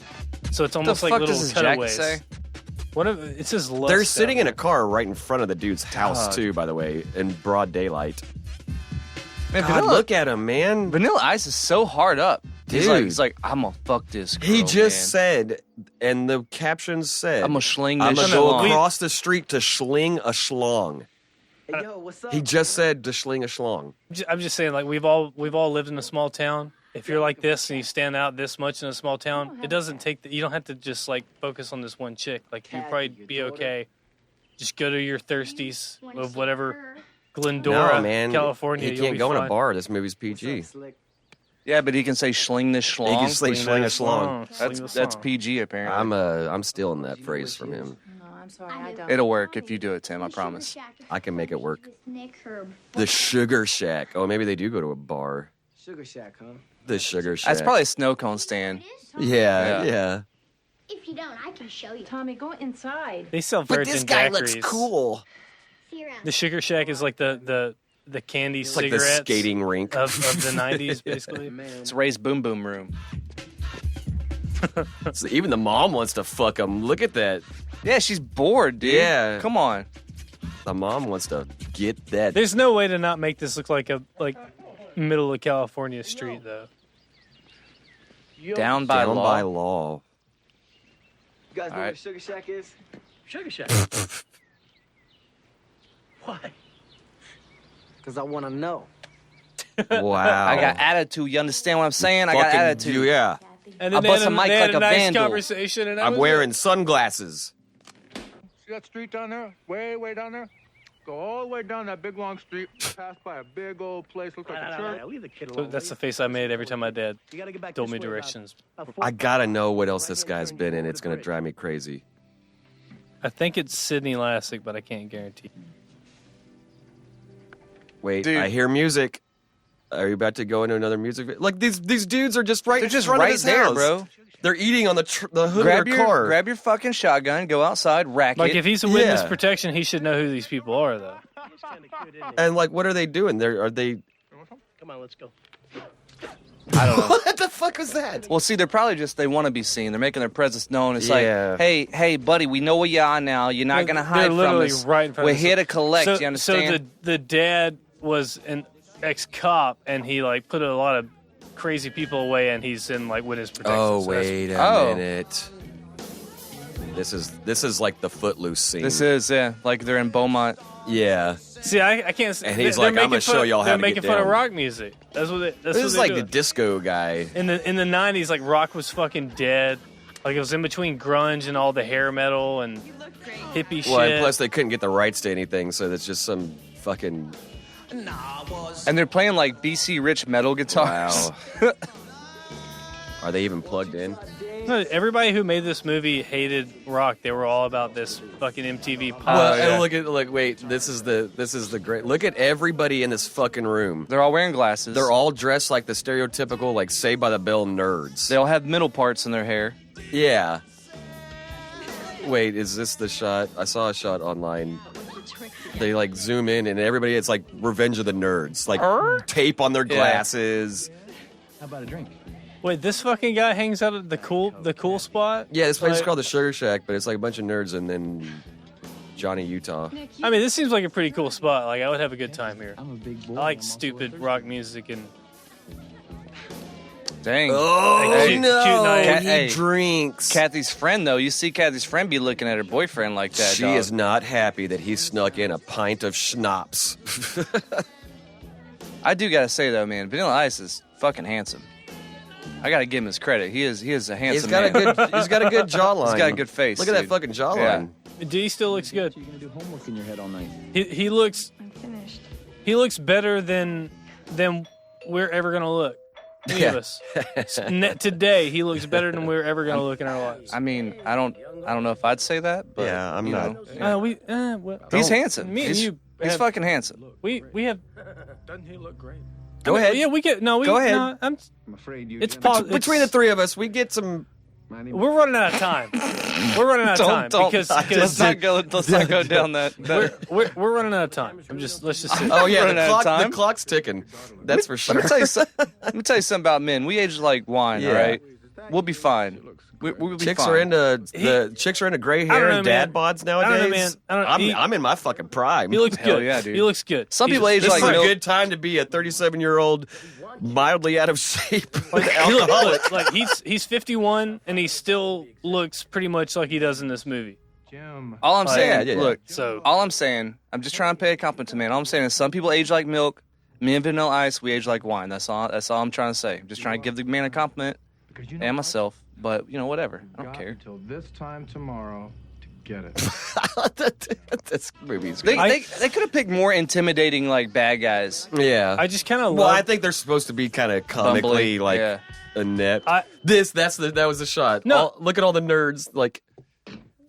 So it's almost the like fuck little does this jacket cutaways. say? What if it says lust They're down sitting in there. a car right in front of the dude's house Dog. too. By the way, in broad daylight. Man, God, look at him, man. Vanilla Ice is so hard up. Dude. He's like, I'm gonna fuck this girl, He just man. said, and the caption said, I'm gonna schling this I'm gonna shit go on. across the street to schling a schlong. Hey, yo, what's up? He just said to schling a schlong. I'm just saying, like we've all lived in a small town. If you're like this and you stand out this much in a small town, it doesn't take. You don't have to just like focus on this one chick. Like you'd probably be okay. Just go to your thirsties of whatever Glendora, No, man. California. He you'll can't be go in a fine. bar. This movie's PG. Yeah, but he can say schling this schlong. He can say schling a schlong. That's PG apparently. I'm stealing that phrase from him. No, I'm sorry, I don't. It'll work if you do it, Tim. I promise. I can make it work. Nick Herb. The Sugar Shack. Oh, maybe they do go to a bar. Sugar Shack, huh? The Sugar Shack. That's probably a snow cone stand. Yeah, yeah. If you don't, I can show you. Tommy, go inside. They sell But virgin this guy looks daiquiris. cool. See you around. The Sugar Shack is like the candy It's like the cigarettes skating rink. of the 90s, basically. It's Ray's Boom Boom Room. So even the mom wants to fuck him. Look at that. Yeah, she's bored, dude. Yeah. Come on. The mom wants to get that. There's no way to not make this look like a middle of California street, though. Down by down law. by law. You guys know All right. what Sugar Shack is? Sugar Shack. Why? Because I want to know. Wow. I got attitude. You understand what I'm saying? I got Fucking attitude. you, yeah. And I then bust they a had mic they had like a a nice vandal. conversation, and that I'm was wearing it. sunglasses. See that street down there? Way down there? Go all the way down that big long street, pass by a big old place, looks like a church. Leave the kid So alone. that's the face I made every time my dad You gotta get back told this me way, directions. about I gotta know what else this guy's been in. It's gonna drive me crazy. I think it's Sydney Lassick, but I can't guarantee. Wait, Dude. I hear music. Are you about to go into another music video? Like these dudes are just right They're in just front right of his there, house. bro. They're eating on the hood Grab of their your car. grab your fucking shotgun, go outside, rack Like it. if he's a witness Yeah. protection, he should know who these people are, though. And like, what are they doing? Are they? Come on, let's go. I don't know. What the fuck was that? Well, see, they're probably just they want to be seen. They're making their presence known. It's Yeah. like, hey, buddy, we know where you are now. You're not gonna They're hide from literally us. right in front We're of us. here to collect. So, you understand? So the dad was an ex-cop, and he like put a lot of crazy people away, and he's in like witness protection. Oh So that's- wait a Oh. minute. This is like the Footloose scene. This is like they're in Beaumont. Yeah. See, I can't. And he's they're like, "I'm making gonna show fun- y'all how They're to making get fun of down." rock music. That's what. That's This what is they're like doing. the disco guy. in the 90s, like rock was fucking dead. Like it was in between grunge and all the hair metal and hippie Well, and shit. plus they couldn't get the rights to anything, so that's just some fucking. And they're playing like BC Rich metal guitars. Wow. Are they even plugged in? No, everybody who made this movie hated rock. They were all about this fucking MTV pop. Well, yeah. and wait, this is the great. Look at everybody in this fucking room. They're all wearing glasses. They're all dressed like the stereotypical, like, Saved by the Bell nerds. They all have middle parts in their hair. Yeah. Wait, is this the shot? I saw a shot online. They, like, zoom in, and everybody, it's like Revenge of the Nerds. Like, tape on their glasses. How about a drink? Wait, this fucking guy hangs out at the cool spot? Yeah, this place is Like- called the Sugar Shack, but it's like a bunch of nerds and then Johnny Utah. I mean, this seems like a pretty cool spot. Like, I would have a good time here. I'm a big boy. I like stupid rock music and Dang. Oh, Hey, cute night. he Hey. drinks. Kathy's friend, though. You see Kathy's friend be looking at her boyfriend like that, She dog. is not happy that he snuck in a pint of schnapps. I do gotta say, though, man, Vanilla Ice is fucking handsome. I gotta give him his credit. He is a handsome man. He's got a good jawline. He's got a good face. Look at that dude. fucking jawline. D still looks good. You're gonna do homework in your head all night. He looks I'm finished. he looks better than we're ever gonna look. Any of us. Today he looks better than we're ever gonna look in our lives. I mean, I don't know if I'd say that, but Yeah, I'm you not- know. Well, He's handsome. Me and you. He's have- fucking handsome. We have. Doesn't he look great? Go ahead. Yeah, we get. No, we Go ahead. No, I'm afraid you. it's gentlemen- pos- Between the three of us, we get some. We're running out of time. We're running out of time because let's not go down that. we're running out of time. Let's just say. Oh yeah, running out of the time. clock's ticking. That's for sure. Let me tell you something about men. We age like wine, Yeah. all right? We'll be fine. We'll be Chicks fine. are into gray I hair don't know, and dad man. bods I don't know, nowadays. man. I'm in my fucking prime. He looks Hell good. yeah, dude. He looks good. Some people age This like is a milk. good time to be a 37-year-old, mildly out of shape He look- alcoholic. like he's 51 and he still looks pretty much like he does in this movie. Jim. All I'm saying, yeah. look, So all I'm saying, I'm just trying to pay a compliment to man. All I'm saying is some people age like milk. Me and Vanilla Ice, we age like wine. That's all I'm trying to say. I'm just trying to give the man a compliment Because you know and what? myself. But, you know, whatever. I don't Got care. until this time tomorrow to get it. This movie's They, great. they could have picked more intimidating, like, bad guys. Yeah. I just kind of Well, love. I think they're supposed to be kind of comically Bumbly, like yeah. inept. I- that was the shot. No. Look at all the nerds. Like,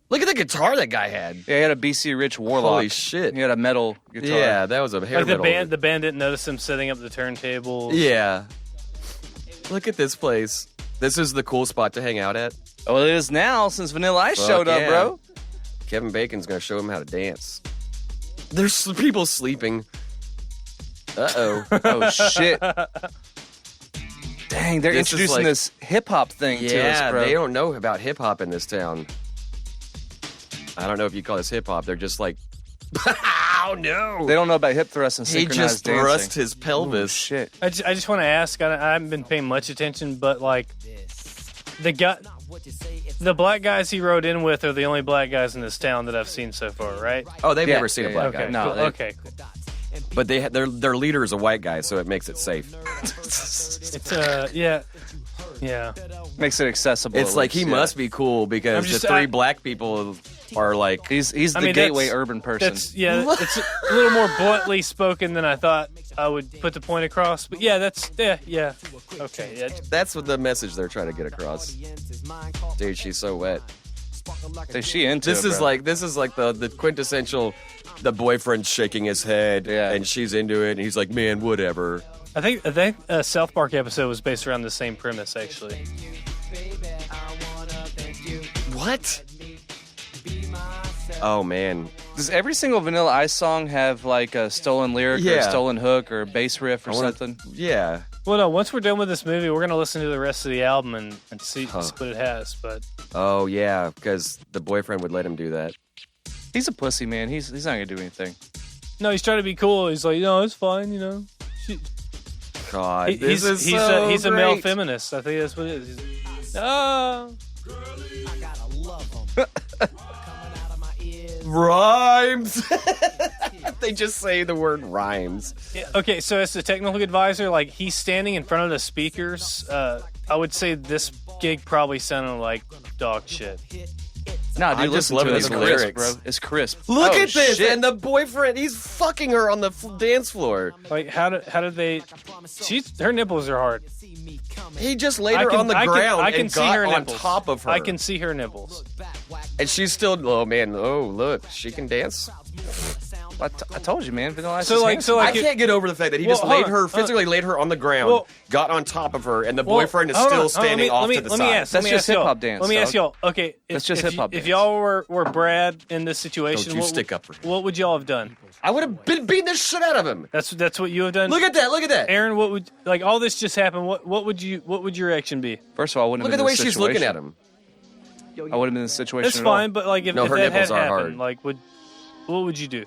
look at the guitar that guy had. Yeah, he had a BC Rich Warlock. Holy shit. He had a metal guitar. Yeah, that was a hair like the metal. band didn't notice him setting up the turntables. Yeah. Look at this place. This is the cool spot to hang out at. Oh, it is now since Vanilla Ice Fuck showed up, yeah. bro. Kevin Bacon's gonna show him how to dance. There's people sleeping. Uh-oh. Oh, shit. Dang, they're This is introducing like- this hip-hop thing to us, Yeah, bro. they don't know about hip-hop in this town. I don't know if you call this hip-hop. They're just like, oh, no. They don't know about hip thrust and He synchronized just dancing. thrust his pelvis. Oh, shit. I just want to ask. I haven't been paying much attention, but like the black guys he rode in with are the only black guys in this town that I've seen so far, right? Oh, they've Yeah, never seen a yeah, black Okay, guy. No, cool. they- Okay, cool. But their leader is a white guy, so it makes it safe. It's yeah. Makes it accessible. It's at like least, he yeah. must be cool because I'm just- the three I- black people are like, He's the I mean, gateway that's- urban person. It's a little more bluntly spoken than I thought I would put the point across. But yeah, okay. Yeah, that's what the message they're trying to get across. Dude, she's so wet. Is she into This it, is bro? like the quintessential. The boyfriend's shaking his head, Yeah. and she's into it, and he's like, "Man, whatever." I think a South Park episode was based around the same premise, actually. What? Oh man, Does every single Vanilla Ice song have like a stolen lyric or a Yeah. stolen hook or a bass riff or I wanna- something? yeah. Well, no. Once we're done with this movie, we're gonna listen to the rest of the album and see Huh. what it has. But Oh yeah, because the boyfriend would let him do that. He's a pussy, man. He's not gonna do anything. no, he's trying to be cool. He's like, no, it's fine. You know, God, he's this is so he's a male great. feminist. I think that's what it is. Oh. Rhymes. They just say the word rhymes. Yeah, okay, so as the technical advisor, like he's standing in front of the speakers. I would say this gig probably sounded like dog shit. Nah, dude, I just listen love to it. his It's crisp, lyrics. bro. It's crisp. Look Oh, at this, shit. and the boyfriend, he's fucking her on the dance floor. Like, how did they? Her nipples are hard. He just laid her on the ground I can and see got her on nipples. top of her. I can see her nipples. And she's still, oh man, oh look, she can dance. I told you, man. Vanilla Ice So, is like, handsome. I can't get over the fact that he just laid her, physically laid her on the ground, got on top of her, and the boyfriend is still standing off to the side. That's just hip hop dance. Let me ask y'all. Okay, That's just hip hop dance. If y'all were Brad in this situation, Don't you stick up for him. what would y'all have done? I would have been beating the shit out of him. That's what you have done. Look at that! Look at that! Aaron, what would all this just happened? What would your reaction be? First of all, I wouldn't Look have at been the way in this she's looking situation. at him. I would have been in this situation. It's fine, but like if, No, if her that nipples had are happened, hard. like what would you do?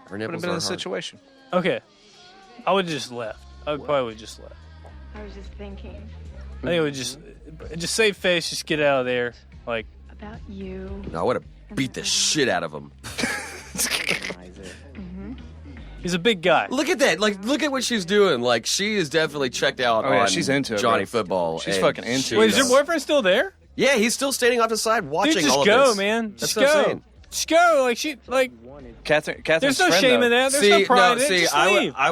Her Would have nipples been are in this hard. situation. Okay, I would have just left. I would probably just left. I was just thinking I think it would just save face, just get out of there. Like about you. No, I would have beat the shit out of him. he's a big guy. Look at that! Like, look at what she's doing. Like, she is definitely checked out Oh, yeah, on she's into it, Johnny bro. Football. She's and fucking into she it. Wait, is your boyfriend still there? Yeah, he's still standing off the side watching Dude, just all of go, this. man. That's Just what I'm go. saying. Just go. Like Catherine's there's no friend, shame though. in that. There's no pride in it. Just leave. I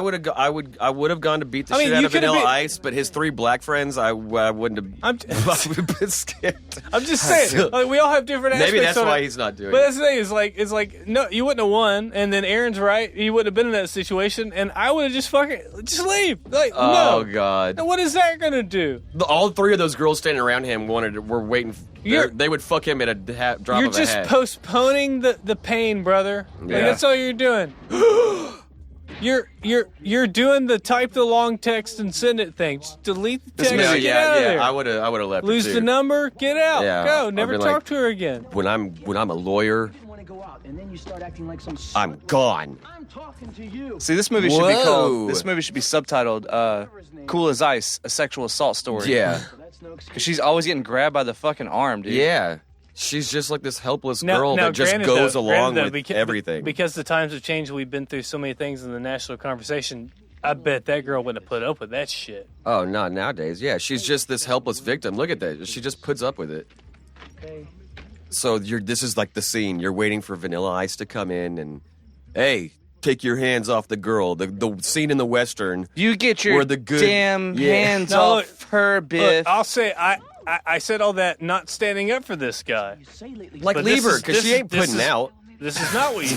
would have gone to beat the I mean, shit out you of could've Vanilla been- Ice, but his three black friends, I wouldn't have. I'm I would have been scared. I'm just saying. Like, we all have different aspects. Maybe that's on why it. he's not doing But it. that's the thing. Is like no, you wouldn't have won, and then Aaron's right. He wouldn't have been in that situation, and I would have just leave. Like Oh no. God! And what is that gonna do? All three of those girls standing around him were waiting. They would fuck him at a drop You're of a just hat. postponing the pain, brother. Like, Yeah. that's all you're doing. You're doing the type the long text and send it thing. Just delete the text. No, and get out of there. I would have left. Lose it the too. number. Get out. Yeah, Go. I'd Never be talk like- to her again. When I'm a lawyer, I'm gone. See, this movie should be Whoa. called. This movie should be subtitled "Cool as Ice: A Sexual Assault Story." Yeah, because she's always getting grabbed by the fucking arm, dude. yeah. She's just like this helpless Now- girl now, that just granted, goes though, along granted, with though, everything. Because the times have changed, we've been through so many things in the national conversation. I bet that girl wouldn't have put up with that shit. Oh, not nowadays. Yeah, she's just this helpless victim. Look at that. She just puts up with it. So this is like the scene. You're waiting for Vanilla Ice to come in and, hey, take your hands off the girl. The scene in the Western. You get your Where the good- damn Yeah. hands Now, off her, Biff. Look, I'll say I said all that not standing up for this guy. Like, But leave this her, is- because this she is- ain't this putting is- out. This is not what you.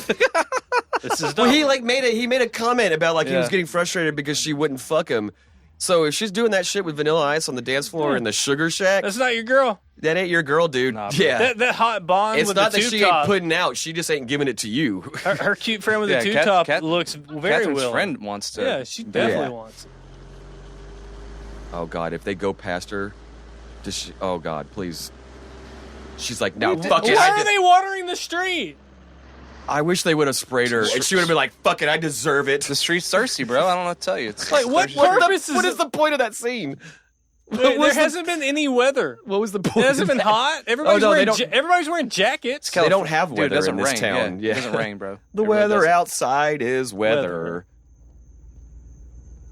This is not. Well, he made a comment about like he was Yeah. getting frustrated because she wouldn't fuck him. So if she's doing that shit with Vanilla Ice on the dance floor in the Sugar Shack, That's not your girl. that ain't your girl, dude. Nah, bro. yeah. That hot bond It's with not the that tube she top. ain't putting out. She just ain't giving it to you. her cute friend with Yeah, the tube Kath- top Kath- looks very Catherine's willing. friend wants to. Yeah, she definitely Yeah. wants. Oh God, if they go past her, does she? Oh God, please. She's like, no, fuck it. Why are they watering the street? I wish they would have sprayed her, and she would have been like, fuck it, I deserve it. The street's thirsty, bro. I don't know what to tell you. It's Like, what thirsty. purpose What is is the point of that scene? There hasn't been any weather. What was the It point? hasn't been hot. Everybody's, no, they wearing, don't- everybody's wearing jackets. They don't have Dude, weather it doesn't in this rain. town. Yeah, it doesn't rain, bro. The It really weather doesn't. outside is weather. Weather.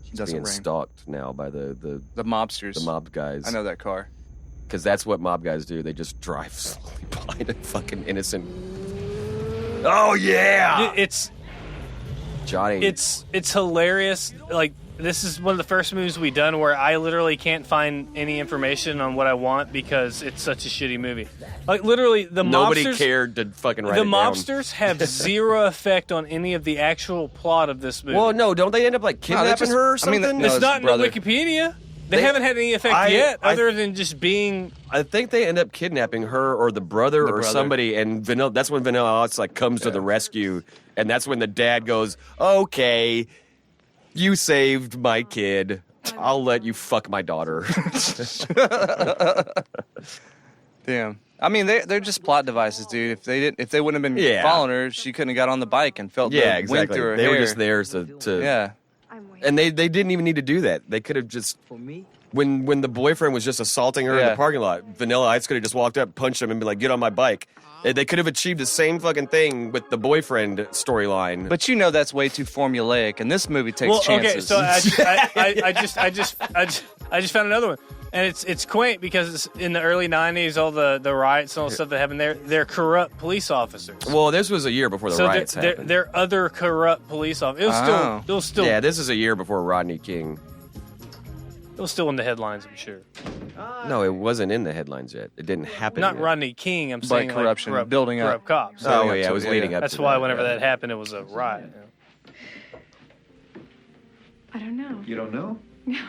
She's Doesn't being rain. stalked now by the The mobsters. mob guys. I know that car. Because that's what mob guys do. They just drive slowly behind a fucking innocent. Oh yeah, It's Johnny. it's hilarious. Like, this is one of the first movies we've done where I literally can't find any information on what I want because it's such a shitty movie. Like, literally, the Nobody mobsters, cared to fucking write the it down. mobsters have zero effect on any of the actual plot of this movie. Well, no, don't they end up like they kidnapping just- her or I mean, something? no, it's his not brother. in the Wikipedia. They They- haven't had any effect I- yet, I- other than just being. I think they end up kidnapping her or the brother or brother. somebody, and Vanilla. That's when Vanilla Ice like comes to the rescue, and that's when the dad goes, "Okay, you saved my kid. I'll let you fuck my daughter." Damn. I mean, they're just plot devices, dude. If they wouldn't have been Yeah. following her, she couldn't have got on the bike and felt Yeah, the wind exactly. through her They hair. were just there to Yeah. I'm waiting. and they didn't even need to do that. They could have just when the boyfriend was just assaulting her in Yeah. the parking lot, Vanilla Ice could have just walked up, punched him, and be like, "Get on my bike." They could have achieved the same fucking thing with the boyfriend storyline. But you know that's way too formulaic, and this movie takes Well, chances. okay, so I just found another one. And it's quaint because it's in the early 90s, all the riots and all the stuff that happened there, they're corrupt police officers. Well, this was a year before the riots happened. They're other corrupt police officers. It was still. Yeah, this is a year before Rodney King. It was still in the headlines, I'm sure. No, it wasn't in the headlines yet. It didn't happen. Not yet. Rodney King. I'm saying corruption, corrupt, building up. corrupt cops. Oh yeah, it was leading up. That's to why that. whenever that happened, it was a riot. I don't know. You don't know?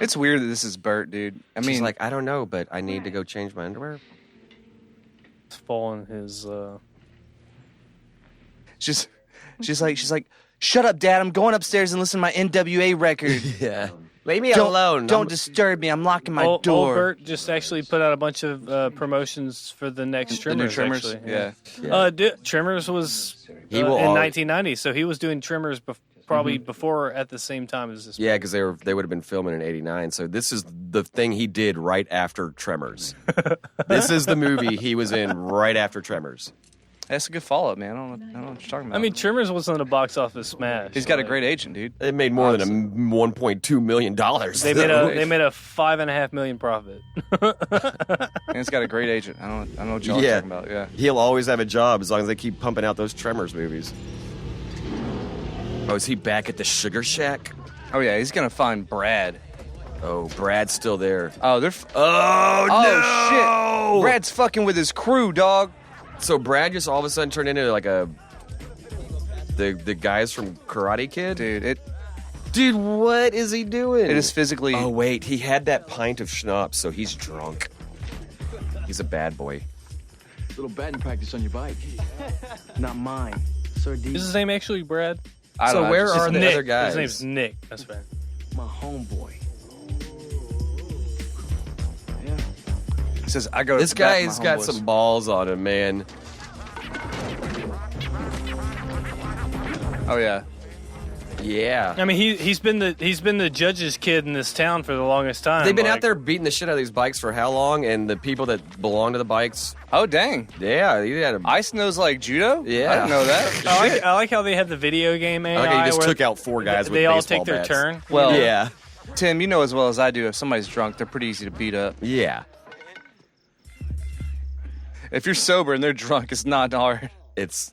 It's weird that this is Bert, dude. I mean, She's like, I don't know, but I need to go change my underwear. It's falling his. she's like, shut up, Dad. I'm going upstairs and listening to my NWA record. Yeah. Leave me alone. Don't disturb me. I'm locking my Old door. Bert just actually put out a bunch of promotions for the next Trimmers. The new Trimmers, actually. Trimmers was in 1990, so he was doing Trimmers probably before at the same time as this. Yeah, because they would have been filming in '89. So this is the thing he did right after Tremors. This is the movie he was in right after Tremors. That's a good follow-up, man. I don't know what you're talking about. I mean, Trimmers wasn't a box office smash. He's got a great agent, dude. It made more than $1.2 million. They made a $5.5 million profit. And it's got a great agent. I don't know what y'all are talking about. Yeah, he'll always have a job as long as they keep pumping out those Tremors movies. Oh, is he back at the Sugar Shack? Oh yeah, he's gonna find Brad. Oh, Brad's still there. Oh, they're. Oh no! Shit! Brad's fucking with his crew, dog. So Brad just all of a sudden turned into like the guys from Karate Kid? Dude, what is he doing? It is physically... Oh, wait, he had that pint of schnapps, so he's drunk. He's a bad boy. Little batting practice on your bike. Not mine. Sir D. Is his name actually Brad? So where are the Nick. other guys? His name's Nick. That's right. My homeboy. He says, I go. This guy's got some balls on him, man. Oh yeah. Yeah. I mean, he's been the judge's kid in this town for the longest time. They've been out there beating the shit out of these bikes for how long? And the people that belong to the bikes. Oh dang. Yeah, he had Ice knows like judo. Yeah, I didn't know that. I like how they have the video game AI. I like how he just where took out 4 guys with they all baseball take their bats. turn. Well, yeah. Tim, you know as well as I do, if somebody's drunk, they're pretty easy to beat up. Yeah. If you're sober and they're drunk, it's not hard. It's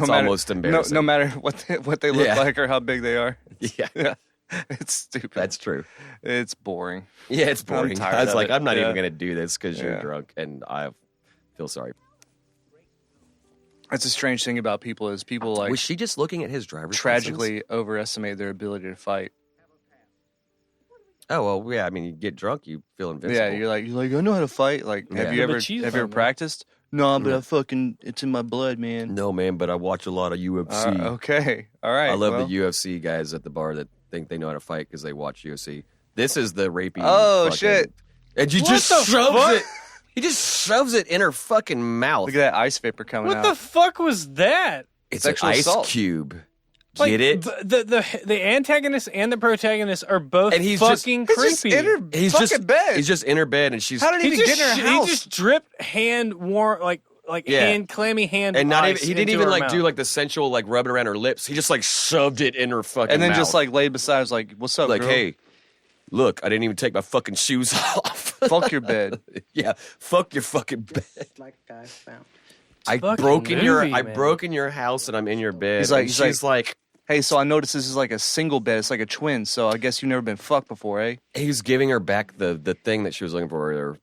almost embarrassing. No matter what they look like or how big they are. Yeah. It's stupid. That's true. It's boring. Yeah, it's boring. I was like, I'm not even going to do this because you're Yeah. drunk, and I feel sorry. That's a strange thing about people is people like Was she just looking at his driver's tragically license? overestimate their ability to fight. Oh well, yeah. I mean, you get drunk, you feel invincible. Yeah, you're like, I know how to fight. Like, have you ever practiced? No, but it's in my blood, man. No, man, but I watch a lot of UFC. Okay, all right. I love the UFC guys at the bar that think they know how to fight because they watch UFC. This is the rapey. Oh shit! And you just shoves it. He just shoves it in her fucking mouth. Look at that ice vapor coming out. What the fuck was that? It's an Sexual ice assault. cube. Like, Get it? The antagonist and the protagonist are both And he's fucking creepy. He's just bed. He's just in her bed, and she's. How did he even get in her house? He just dripped hand warm, clammy hand, and not ice even. He didn't into even her like do mouth. like the sensual like rubbing around her lips. He just like shoved it in her fucking. And then mouth. just like laid beside us, like, what's up, like, girl? hey, look, I didn't even take my fucking shoes off. Fuck your bed. Yeah, fuck your fucking bed. Like I found. I broke in your house and I'm in your bed. She's like, hey, so I noticed this is like a single bed. It's like a twin. So I guess you've never been fucked before, eh? He's giving her back the thing that she was looking for, or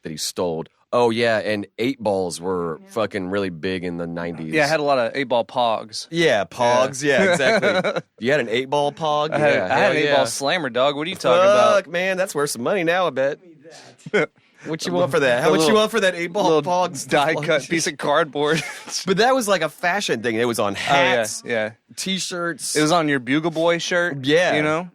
that he stole. Oh yeah, and 8 balls were fucking really big in the 90s. Yeah, I had a lot of 8-ball pogs. Yeah, pogs. Yeah, exactly. You had an 8-ball pog. I had an 8-ball slammer, dog. What are you talking Fuck, about? man, that's worth some money now. I bet. What you want for that? How much you want for that 8-ball pog? Die-cut piece of cardboard. But that was like a fashion thing. It was on hats, yeah, T-shirts. It was on your Bugle Boy shirt. Yeah, you know.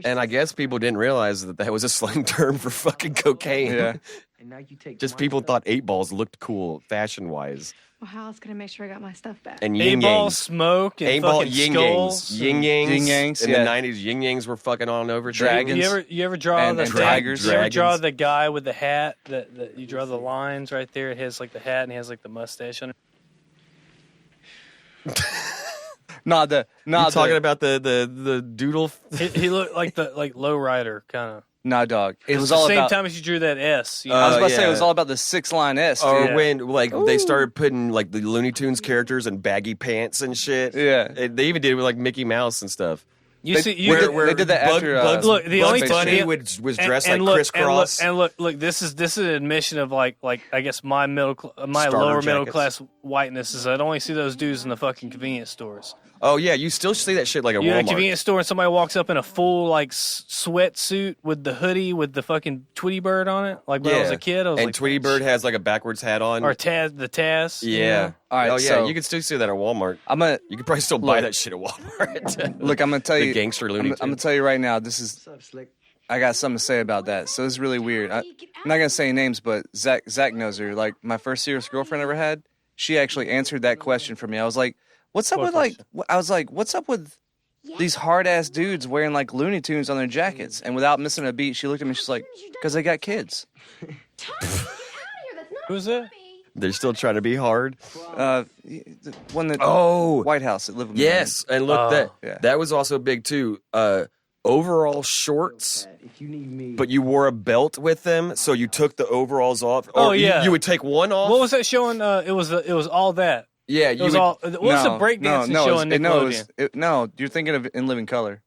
And I guess people didn't realize that was a slang term for fucking cocaine. Yeah. And now you take Just people thought 8 balls looked cool fashion-wise. Well, how else can I make sure I got my stuff back? And 8-ball smoke and 8-ball fucking yin skulls. yangs. Yin yangs. In yeah. the 90s, yin yangs were fucking all over. Dragons. You ever draw And the tigers. You ever draw Dragons. the guy with the hat? That you draw the lines right there. It has like the hat and he has like the mustache on it. You're talking about the doodle. He looked like the low rider kind of. Nah, dog. It was the all same about. time as you drew that S. You I was know? about to say it yeah. was all about the 6-line S. Dude. Or when like they started putting like the Looney Tunes characters in baggy pants and shit. Yeah. They even did it with like Mickey Mouse and stuff. You They- see, you where- did- where- they did that after, look, the Bugs only Bunny the- was dressed like look, crisscross. And look, this is an admission of like I guess my Starter lower middle jackets. class whiteness is I'd only see those dudes in the fucking convenience stores. Oh yeah, you still see that shit like at You're in a Walmart. convenience store and somebody walks up in a full like sweatsuit with the hoodie with the fucking Tweety Bird on it. Like when I was a kid, I was and like, Tweety Bird has like a backwards hat on. or the Taz. you yeah. know? All right, oh yeah, so- you can still see that at Walmart. I'm gonna You could probably still buy Look. that shit at Walmart. look. I'm gonna tell the you. gangster Looney I'm Tunes. gonna tell you right now. This is. I got something to say about that. So this is really weird. I'm not gonna say names, but Zach knows her. Like my first serious girlfriend I ever had. She actually answered that question for me. I was like, "What's up with like?" I was like, "What's up with these hard ass dudes wearing like Looney Tunes on their jackets?" And without missing a beat, she looked at me. She's like, "Because they got kids." Who's that? They're still trying to be hard. The one that Oh, White House that lived with me. yes, and look Yeah. that was also big too. Overall shorts, but you wore a belt with them, so you took the overalls off. Oh, Or yeah. you would take one off. What was that showing? It was all that. Yeah, It you was would, all. What was the breakdancing show on Nickelodeon? No, you're thinking of In Living Color.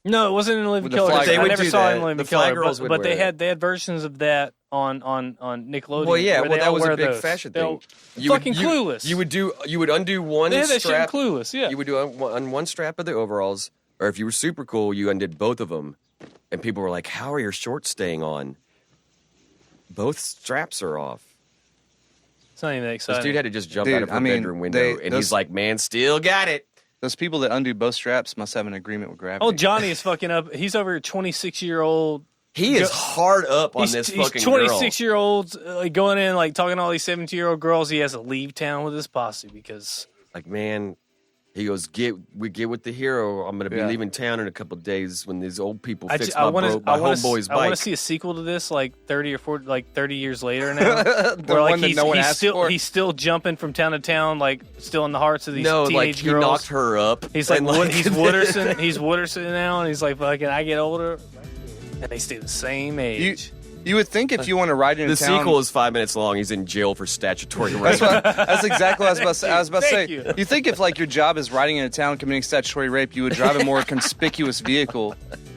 No, it wasn't in Living With the Color. fly They I would never do saw it that. in Living The Fly Color, Girls would but they wear had versions of that on Nickelodeon. Well, yeah, where well they that all was a wear big those. fashion They thing. all- You would- fucking Clueless. You would undo one They had that shit in strap. Clueless. Yeah. You would do on one strap of the overalls, or if you were super cool, you undid both of them. And people were like, "How are your shorts staying on? Both straps are off." It's not even that This exciting. dude had to just jump Dude, out of her I mean, bedroom window, and those- he's like, "Man, still got it." Those people that undo both straps must have an agreement with gravity. Oh, Johnny is fucking up. He's over a 26-year-old. He is hard up on this He's fucking girl. 26-year-olds going in like talking to all these 17-year-old girls. He has to leave town with his posse because Like, man, he goes, get with the hero. I'm gonna be leaving town in a couple of days when these old people fix my homeboy's bike. I want to see a sequel to this, like 30 or 40, like 30 years later now, The where like one that no one asked for. he's still jumping from town to town, like still in the hearts of these no, teenage like he girls. knocked her up. He's like, and, he's Wooderson. He's Wooderson now, and he's like, fucking, I get older, and they stay the same age. You would think if you want to ride into the town. sequel is 5 minutes long. He's in jail for statutory rape. That's exactly what I was about to say. I was about to say. Thank you. You think if like your job is riding into town committing statutory rape, you would drive a more conspicuous vehicle.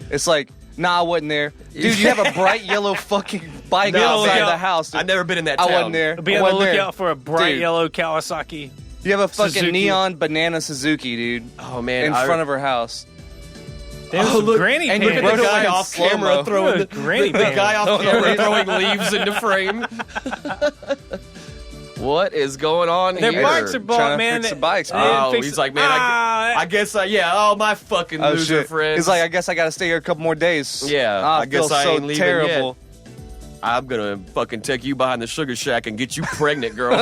It's like, nah, I wasn't there. Dude, you have a bright yellow fucking bike outside the house. Dude. I've never been in that I town. wasn't there. Be I on the wasn't there. lookout for a bright Dude. yellow Kawasaki. You have a fucking Suzuki. neon banana Suzuki, dude, Oh man, in front of her house. There's some granny and pants. you Look at the Broke it guy in off camera slow-mo. throwing Look, granny the pants. guy off camera throwing leaves into frame. What is going on Their here? bikes are bought, Trying to man. fix the bikes, They man. didn't Oh, fix he's it. like, man, I guess, oh, my fucking Oh loser shit! friends. He's like, I guess I got to stay here a couple more days. Yeah, I I guess feel I so ain't leaving terrible. I'm gonna fucking take you behind the sugar shack and get you pregnant, girl.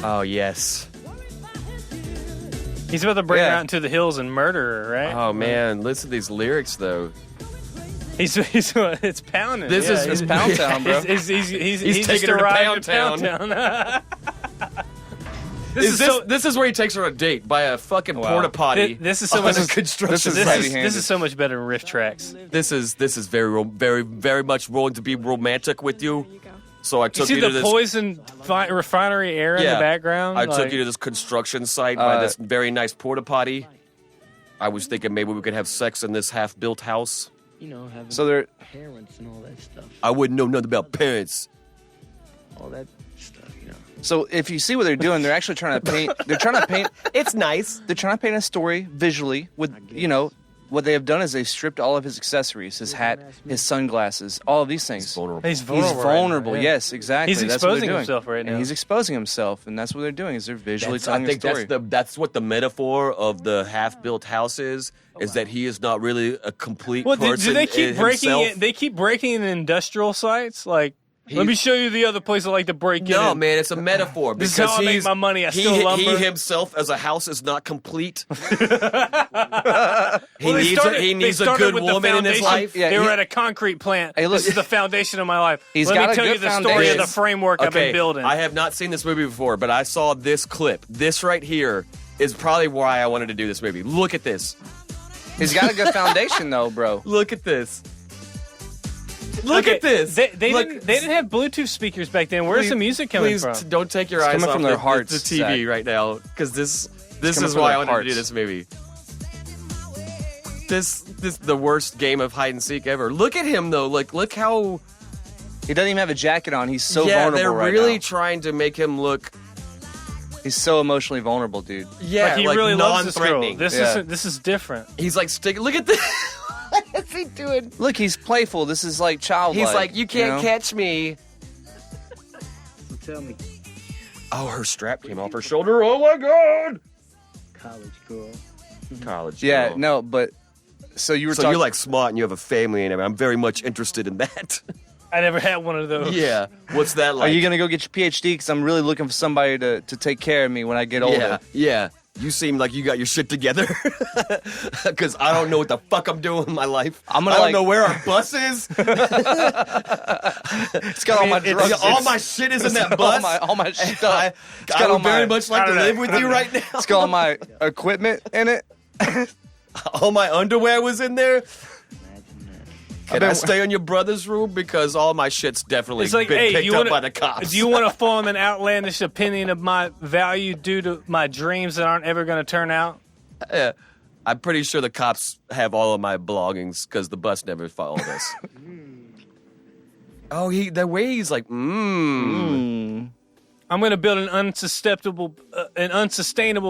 Oh yes. He's about to bring her Yeah. out into the hills and murder her, right? Oh man, listen to these lyrics though. He's it's pounding. This yeah, is- he's- It's Pound Town, bro. He's He's just taking her to arrived Pound at Pound Town. This is where he takes her on a date by a fucking porta potty. This is so on much. a construction this is site. heavy-handed. This is so much better than riff tracks. This is very very much willing to be romantic with you. So I You took see you to the this. poison refinery air in the background. I like, took you to this construction site by this very nice porta potty. I was thinking maybe we could have sex in this half-built house. You know, having So they're parents and all that stuff. I wouldn't know nothing about parents. All that stuff, you know. So if you see what they're doing, they're actually trying to paint. They're trying to paint. It's nice. They're trying to paint a story visually with, you know, what they have done is they've stripped all of his accessories, his hat, his sunglasses, all of these things. He's vulnerable. He's He's vulnerable. vulnerable. right now, yeah. Yes, exactly. He's That's what they're exposing doing. himself right now. And he's exposing himself, and that's what they're doing. Is they're visually I telling think a story. that's what the metaphor of the half-built house is that he is not really a complete Well, person. do they keep breaking himself. it? They keep breaking in industrial sites. Like, let me show you the other place I like to break in. No, man, it's a metaphor. This is because how I make he's- my money. I he, steal lumber. He himself as a house is not complete. Well, they started- he they needs a started good with the woman in his foundation. life. Yeah, they he- were at a concrete plant. Hey, look- This is the foundation of my life. He's Let got me a tell you good the story of foundation. the framework I've been building. I have not seen this movie before, but I saw this clip. This right here is probably why I wanted to do this movie. Look at this. He's got a good foundation, though, bro. Look at this. Look at this. They didn't have Bluetooth speakers back then. Where's the music coming from? Please don't take your eyes off from their hearts, the TV Zach. right now, because this coming is from why their I wanted to do hearts. this movie. This the worst game of hide and seek ever. Look at him though. Look how He doesn't even have a jacket on. He's so yeah, vulnerable they're right really now. trying to make him look He's so emotionally vulnerable, dude. yeah, He really loves this girl. non-threatening. This is different. He's like look at this. What is he doing? Look, he's playful. This is like childlike. He's like, you can't know? catch me. So tell me, Oh, her strap came off her shoulder. Oh my god. college girl. College. Yeah, girl. no, but so you were So talking. you're like smart and you have a family and I'm very much interested in that. I never had one of those. Yeah. What's that like? Are you gonna go get your PhD? Because I'm really looking for somebody to take care of me when I get older. Yeah, yeah. You seem like you got your shit together. Because I don't know what the fuck I'm doing in my life. I don't know where our bus is. It's got all my drugs. All my shit is in that bus. all my stuff. I would very much like to live with you right now. It's got all my equipment in it. All my underwear was in there. Can I stay in your brother's room? Because all my shit's definitely It's like, been hey, picked up by the cops. Do you want to form an outlandish opinion of my value due to my dreams that aren't ever going to turn out? Yeah. I'm pretty sure the cops have all of my belongings because the bus never followed us. Oh, the way he's like, I'm going to build an unsustainable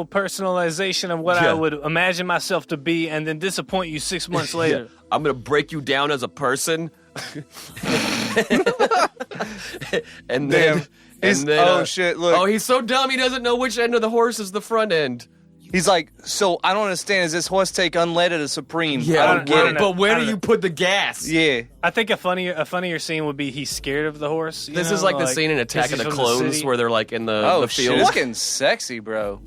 personalization of what I would imagine myself to be, and then disappoint you 6 months later. Yeah. I'm going to break you down as a person. and then, oh shit! Look. Oh, he's so dumb. He doesn't know which end of the horse is the front end. He's like, so I don't understand. Is this horse take unleaded or supreme? Yeah, I don't get it. but where do you put the gas? Yeah, I think a funnier scene would be he's scared of the horse. This is like the scene in Attack of the Clones where they're like in the shit, field. fucking sexy, bro.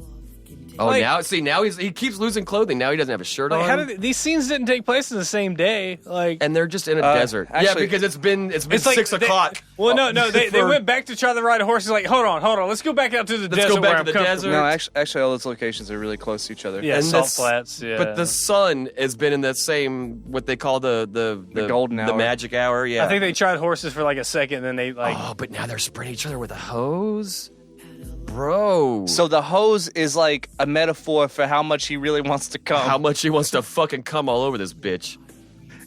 Oh, now he keeps losing clothing. Now he doesn't have a shirt on. How did these scenes didn't take place in the same day? And they're just in a desert. Actually, yeah, because it's been like 6 o'clock. Well, no, they went back to try to ride a horse. He's like, hold on, let's go back out to the desert. Let's go back where to I'm the comfortable. desert. No, actually, all those locations are really close to each other. Yeah, And salt this- flats. Yeah, But the sun has been in the same what they call the golden the hour. magic hour. Yeah, I think they tried horses for like a second, and then they like. Oh, but now they're spraying each other with a hose, bro. So the hose is like a metaphor for how much he really wants to come. How much he wants to fucking come all over this bitch.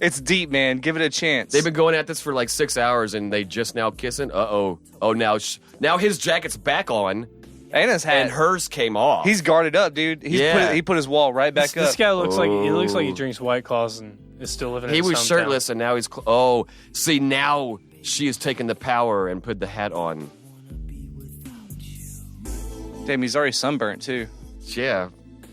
It's deep, man. Give it a chance. They've been going at this for like 6 hours, and they just now kissing. Oh, now his jacket's back on, and his hat, and hers came off. He's guarded up, dude. He put his wall right back up. This guy looks like he drinks White Claws and is still living. He in his was hometown. shirtless, and now he's. See, now she has taken the power and put the hat on. Damn, he's already sunburnt too. Yeah,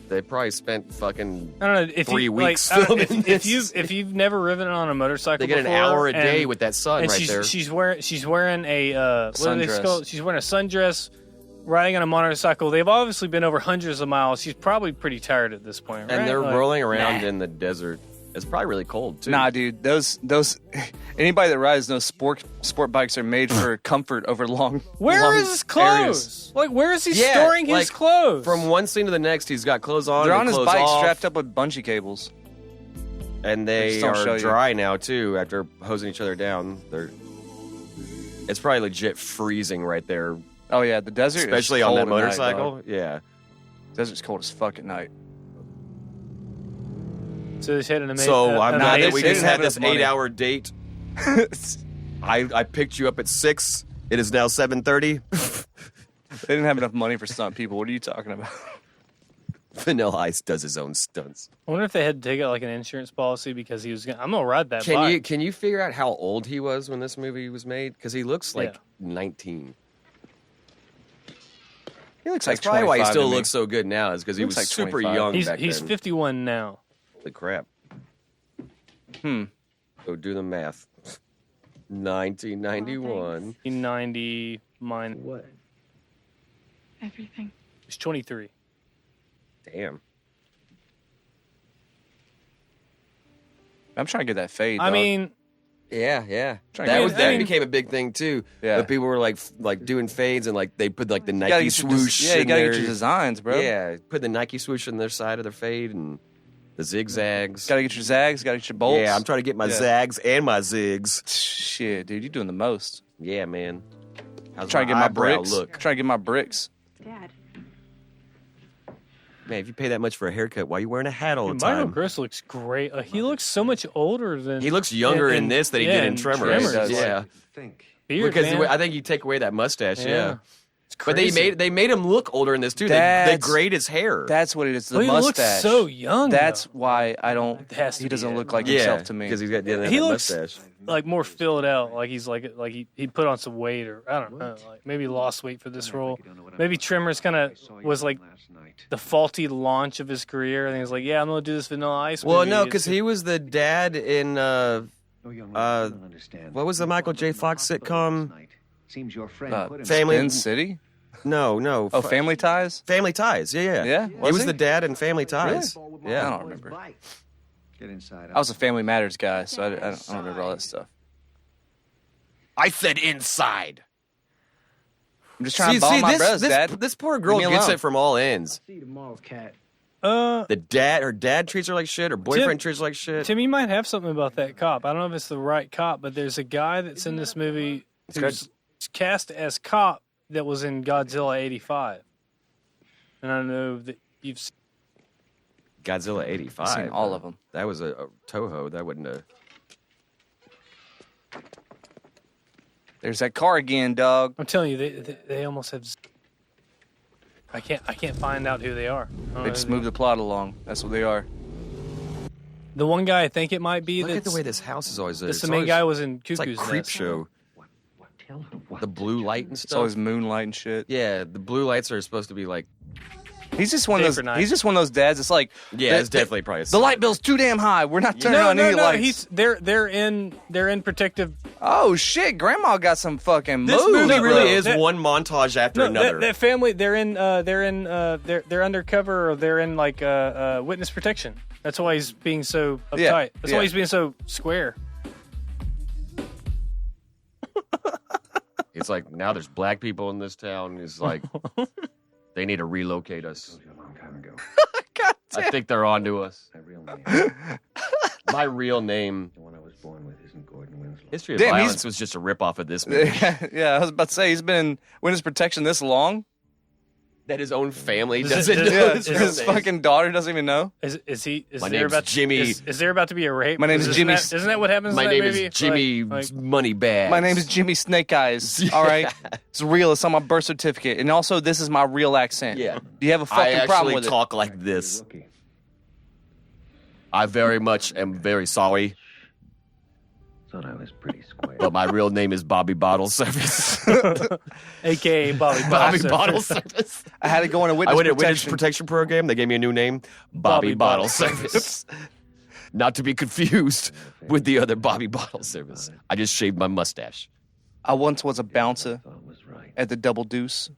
they probably spent fucking I don't know if 3 you, weeks like, filming this. if you've never ridden on a motorcycle, They get an before, hour a and- day with that sun and right she's, there. She's wearing a what are they Sundress. called? She's wearing a sundress, riding on a motorcycle. They've obviously been over hundreds of miles. She's probably pretty tired at this point, right? And they're Like, rolling around in the desert. It's probably really cold too. Nah, dude. Those anybody that rides those sport bikes are made for comfort over long. Where long is his clothes? areas. Like, where is he Yeah, storing his like, clothes? From one scene to the next, he's got clothes on. They're and on his clothes bike, off, strapped up with bungee cables. and They they just don't show are you. dry now too. After hosing each other down, it's probably legit freezing right there, Oh yeah, the desert, especially is on that cold at night, motorcycle. dog. Yeah. Desert's cold as fuck at night. so they had an amazing. So I'm not they that we didn't just have had this enough money. 8-hour date. I picked you up at 6. It is now 7:30. They didn't have enough money for stunt people. What are you talking about? Vanilla Ice does his own stunts. I wonder if they had to take out like an insurance policy because he was. I'm gonna ride that Can bike. you figure out how old he was when this movie was made? Because he looks like Yeah. 19. He looks That's like probably why he 25 still to me. looks so good now. Is because he was Looks like super 25. young He's back then. 51 now. Holy crap! Hmm. Go do the math. 1991. 90 minus. What? Everything. He's 23. Damn. I'm trying to get that fade. I dog. mean, Yeah. Trying to That get- became a big thing too. Yeah. But people were like doing fades and like they put like the You gotta Nike get your des- swoosh. Yeah, you in gotta their, get your designs, bro. Yeah, put the Nike swoosh in their side of their fade and The zigzags. Gotta get your zags, gotta get your bolts. Yeah, I'm trying to get my zags and my zigs. Shit, dude, you're doing the most. Yeah, man. How's Trying to get my eyebrow bricks. Look. Trying to get my bricks. Dad. Man, if you pay that much for a haircut, why are you wearing a hat all the Michael time? Gross looks great. He looks so much older than. He looks younger in this than he did in Tremors. Yeah. Beard, because I think you take away that mustache, yeah. But crazy. they made him look older in this too. They grayed his hair. That's what it is. The He mustache. looks so young. That's why I don't. He doesn't look like himself to me. because he's got that He looks mustache. like more filled out. Like he's like he put on some weight, or I don't know. Like maybe lost weight for this role. Maybe Tremors kind of was like the faulty launch of his career. And he was like, yeah, I'm gonna do this Vanilla Ice. Well, movie. no, because he was the dad in what was the Michael J. Fox sitcom? Seems your friend Family Spin City. No. Oh, Family Ties. Family Ties. Yeah. Yeah? He Was was he? the dad in Family Ties. Yeah. I don't remember. Get inside. I was a Family Matters guy, so I don't remember all that stuff. I said inside. I'm just trying to ball my bros, Dad. This poor girl Leave me gets alone. it from all ends. See you tomorrow, cat. Her dad treats her like shit. Her boyfriend treats her like shit. Tim, you might have something about that cop. I don't know if it's the right cop, but there's a guy that's in this movie who's cast as cop that was in Godzilla 85. And I know that you've seen Godzilla 85. I've seen all of them. That was a Toho. That wouldn't have. There's that car again, dog. I'm telling you, they almost have. I can't find out who they are. They just move the plot along. That's what they are. The one guy I think it might be. Look at the way this house is always. That's the main guy was in It's Cuckoo's like Creep Nest. Show. The blue light and It's stuff. always moonlight and shit. Yeah, the blue lights are supposed to be like. He's just one Day of for those. night. He's just one of those dads. It's like Yeah, it's definitely probably. the light bill's too damn high. We're not turning on any lights. They're in protective. Oh shit! Grandma got some fucking This moves, movie really bro. is one montage after No, another. that family, they're undercover, or they're in like witness protection. That's why he's being so uptight. Yeah, That's yeah. why he's being so square. It's like now there's black people in this town. It's like they need to relocate us. God I think they're onto us. My real name. My real name. The one I was born with isn't Gordon Winslow. History of Damn, Violence was just a ripoff of this movie. Yeah, I was about to say he's been in witness protection this long. That his own family Is doesn't it- know is- his His real name. fucking daughter doesn't even know. Is he? Is My there name's about Jimmy. Is there about to be a rape? My name's Isn't Jimmy. Isn't that what happens? My in that name movie? is Jimmy Like, Moneybags. My name is Jimmy Snake Eyes. All right, it's real. It's on my birth certificate, and also this is my real accent. Yeah. Do you have a I fucking problem actually with talk like this. Rookie. I very much am very sorry, Thought I was pretty square. but my real name is Bobby Bottle Service. AKA Bobby Bobby Bottle Bottle Service. Service. it? I had to go in a I witness went to witness protection. protection program. They gave me a new name, Bobby Bottle Service. Not to be confused with the other Bobby Bottle Service. I just shaved my mustache. I once was a bouncer Thought was right. at the Double Deuce,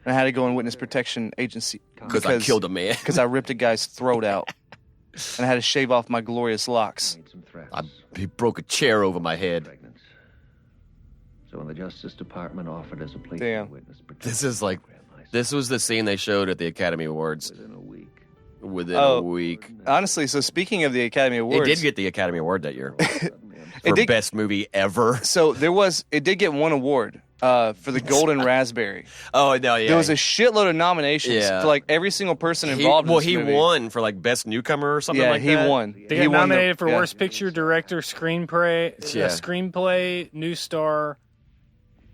and I had to go in witness protection agency Because I killed a man. because I ripped a guy's throat out, and I had to shave off my glorious locks. Made some threats. He broke a chair over my head. Pregnant. So when the Justice Department offered us a place Damn. in witness protection This is like, program, I this was the scene they showed at the Academy Awards within a week. within Oh. a week. Honestly, so speaking of the Academy It Awards, did get the Academy Award that year It for did- best movie ever. so it did get one award for the Golden Raspberry. Oh no, yeah. There was a shitload of nominations Yeah. for like every single person involved. in this he movie. won for like best newcomer or something Yeah, like he that. won. They He got won the- nominated for yeah. Worst Picture, Director, Yeah. Screenplay, New Star,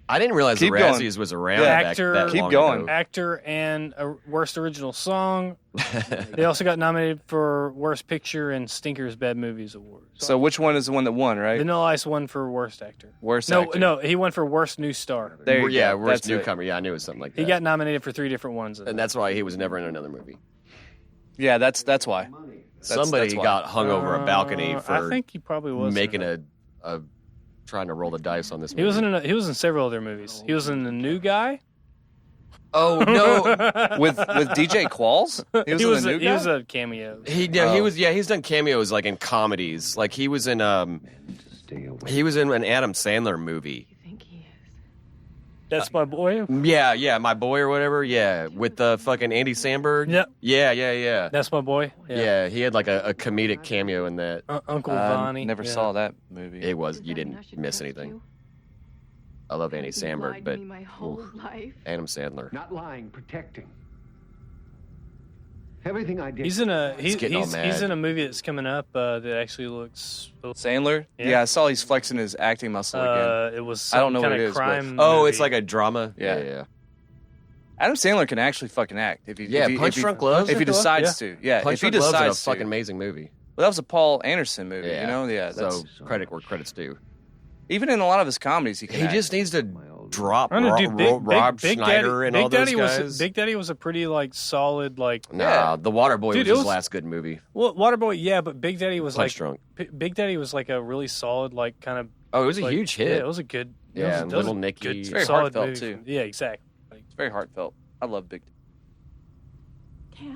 I didn't realize Keep the going. Razzies was around Yeah. back Actor- that Keep long going. ago. Actor, and Worst Original Song. They also got nominated for Worst Picture and Stinker's Bad Movies Awards. So which one is the one that won, right? Vanilla Ice won for Worst Actor. Worst No, actor. no, he won for Worst New Star. There you Yeah, go. worst That's it. newcomer. Yeah, I knew it was something like that. He got nominated for 3 different ones. and that's why he was never in another movie. Yeah, that's why. Somebody that's why. got hung over a balcony I for think he probably was making in a trying to roll the dice on this movie. He was in several other movies. He was in The New Guy. Oh no, with DJ Qualls. He was, in the new he guy? was a cameo. he was he's done cameos like in comedies. Like he was in To stay away. he was in an Adam Sandler movie. You think he is? That's my boy. Yeah, my boy or whatever. Yeah, with the fucking Andy Samberg. Yep. Yeah. That's my boy. Yeah, he had like a comedic cameo in that. Uncle Bonnie. Never saw that movie. It was you didn't miss anything. I love Andy Samberg, but Adam Sandler. Not lying, protecting. Everything I did. He's in a He's getting all mad. he's in a movie that's coming up that actually looks. Sandler? Yeah, I saw he's flexing his acting muscle again. It was I don't know some what kind it of is, crime. but Oh, movie. it's like a drama. Yeah. Adam Sandler can actually fucking act if he Punch Drunk Love. if he decides to. Yeah, Punch if he Drunk Love's decides a fucking to. amazing movie. Well, that was a Paul Anderson movie, you know? Yeah, so credit where credit's due. even in a lot of his comedies, he can He act. just needs to drop I don't know, dude, Rob Big Schneider Daddy, and Big all those Daddy guys. Big Daddy was a pretty like solid like. Nah, The Waterboy Dude, was his last good movie. Well, Waterboy, yeah, but Big Daddy was Punch like Drunk. Big Daddy was like a really solid like kind of. Oh, it was a like, huge hit. Yeah, it was a good. Yeah, it was Little a Nicky. good, It's very solid heartfelt, movie. too. Yeah, exactly. It's very heartfelt. I love Big. Yeah,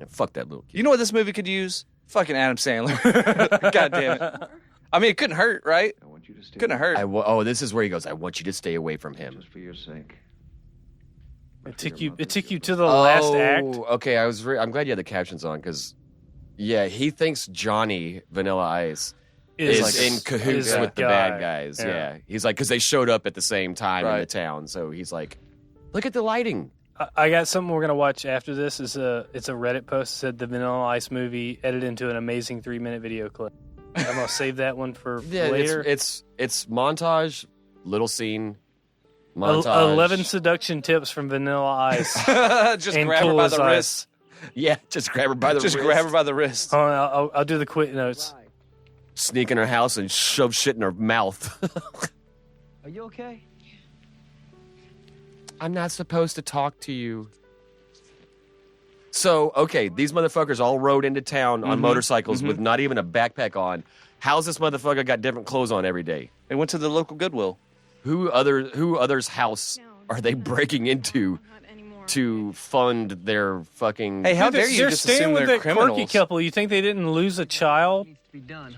fuck that little kid. You know what this movie could use? Fucking Adam Sandler. God damn it. I mean, it couldn't hurt, right? Couldn't hurt. This is where he goes. I want you to stay away from him. Just for your sake. It took you to the last act. Okay. I'm glad you had the captions on because, yeah, he thinks Johnny Vanilla Ice is like in cahoots is with the guy. bad guys. Yeah. He's like, because they showed up at the same time in the town. So he's like, look at the lighting. I got something we're gonna watch after this. It's a Reddit post that said the Vanilla Ice movie edited into an amazing 3-minute video clip. I'm gonna save that one for later. It's montage, little scene, montage. 11 seduction tips from Vanilla Ice. Just and grab her by Cool the as wrist. Yeah, just grab her by the wrist. Just grab her by the wrist. Hold on, I'll do the quick notes. Sneak in her house and shove shit in her mouth. Are you okay? I'm not supposed to talk to you. So, okay, these motherfuckers all rode into town on motorcycles with not even a backpack on. How's this motherfucker got different clothes on every day? They went to the local Goodwill. Who other's house are they breaking into to fund their fucking... Hey, how Dude, dare you they're just staying assume with they're that criminals? quirky couple. You think they didn't lose a child?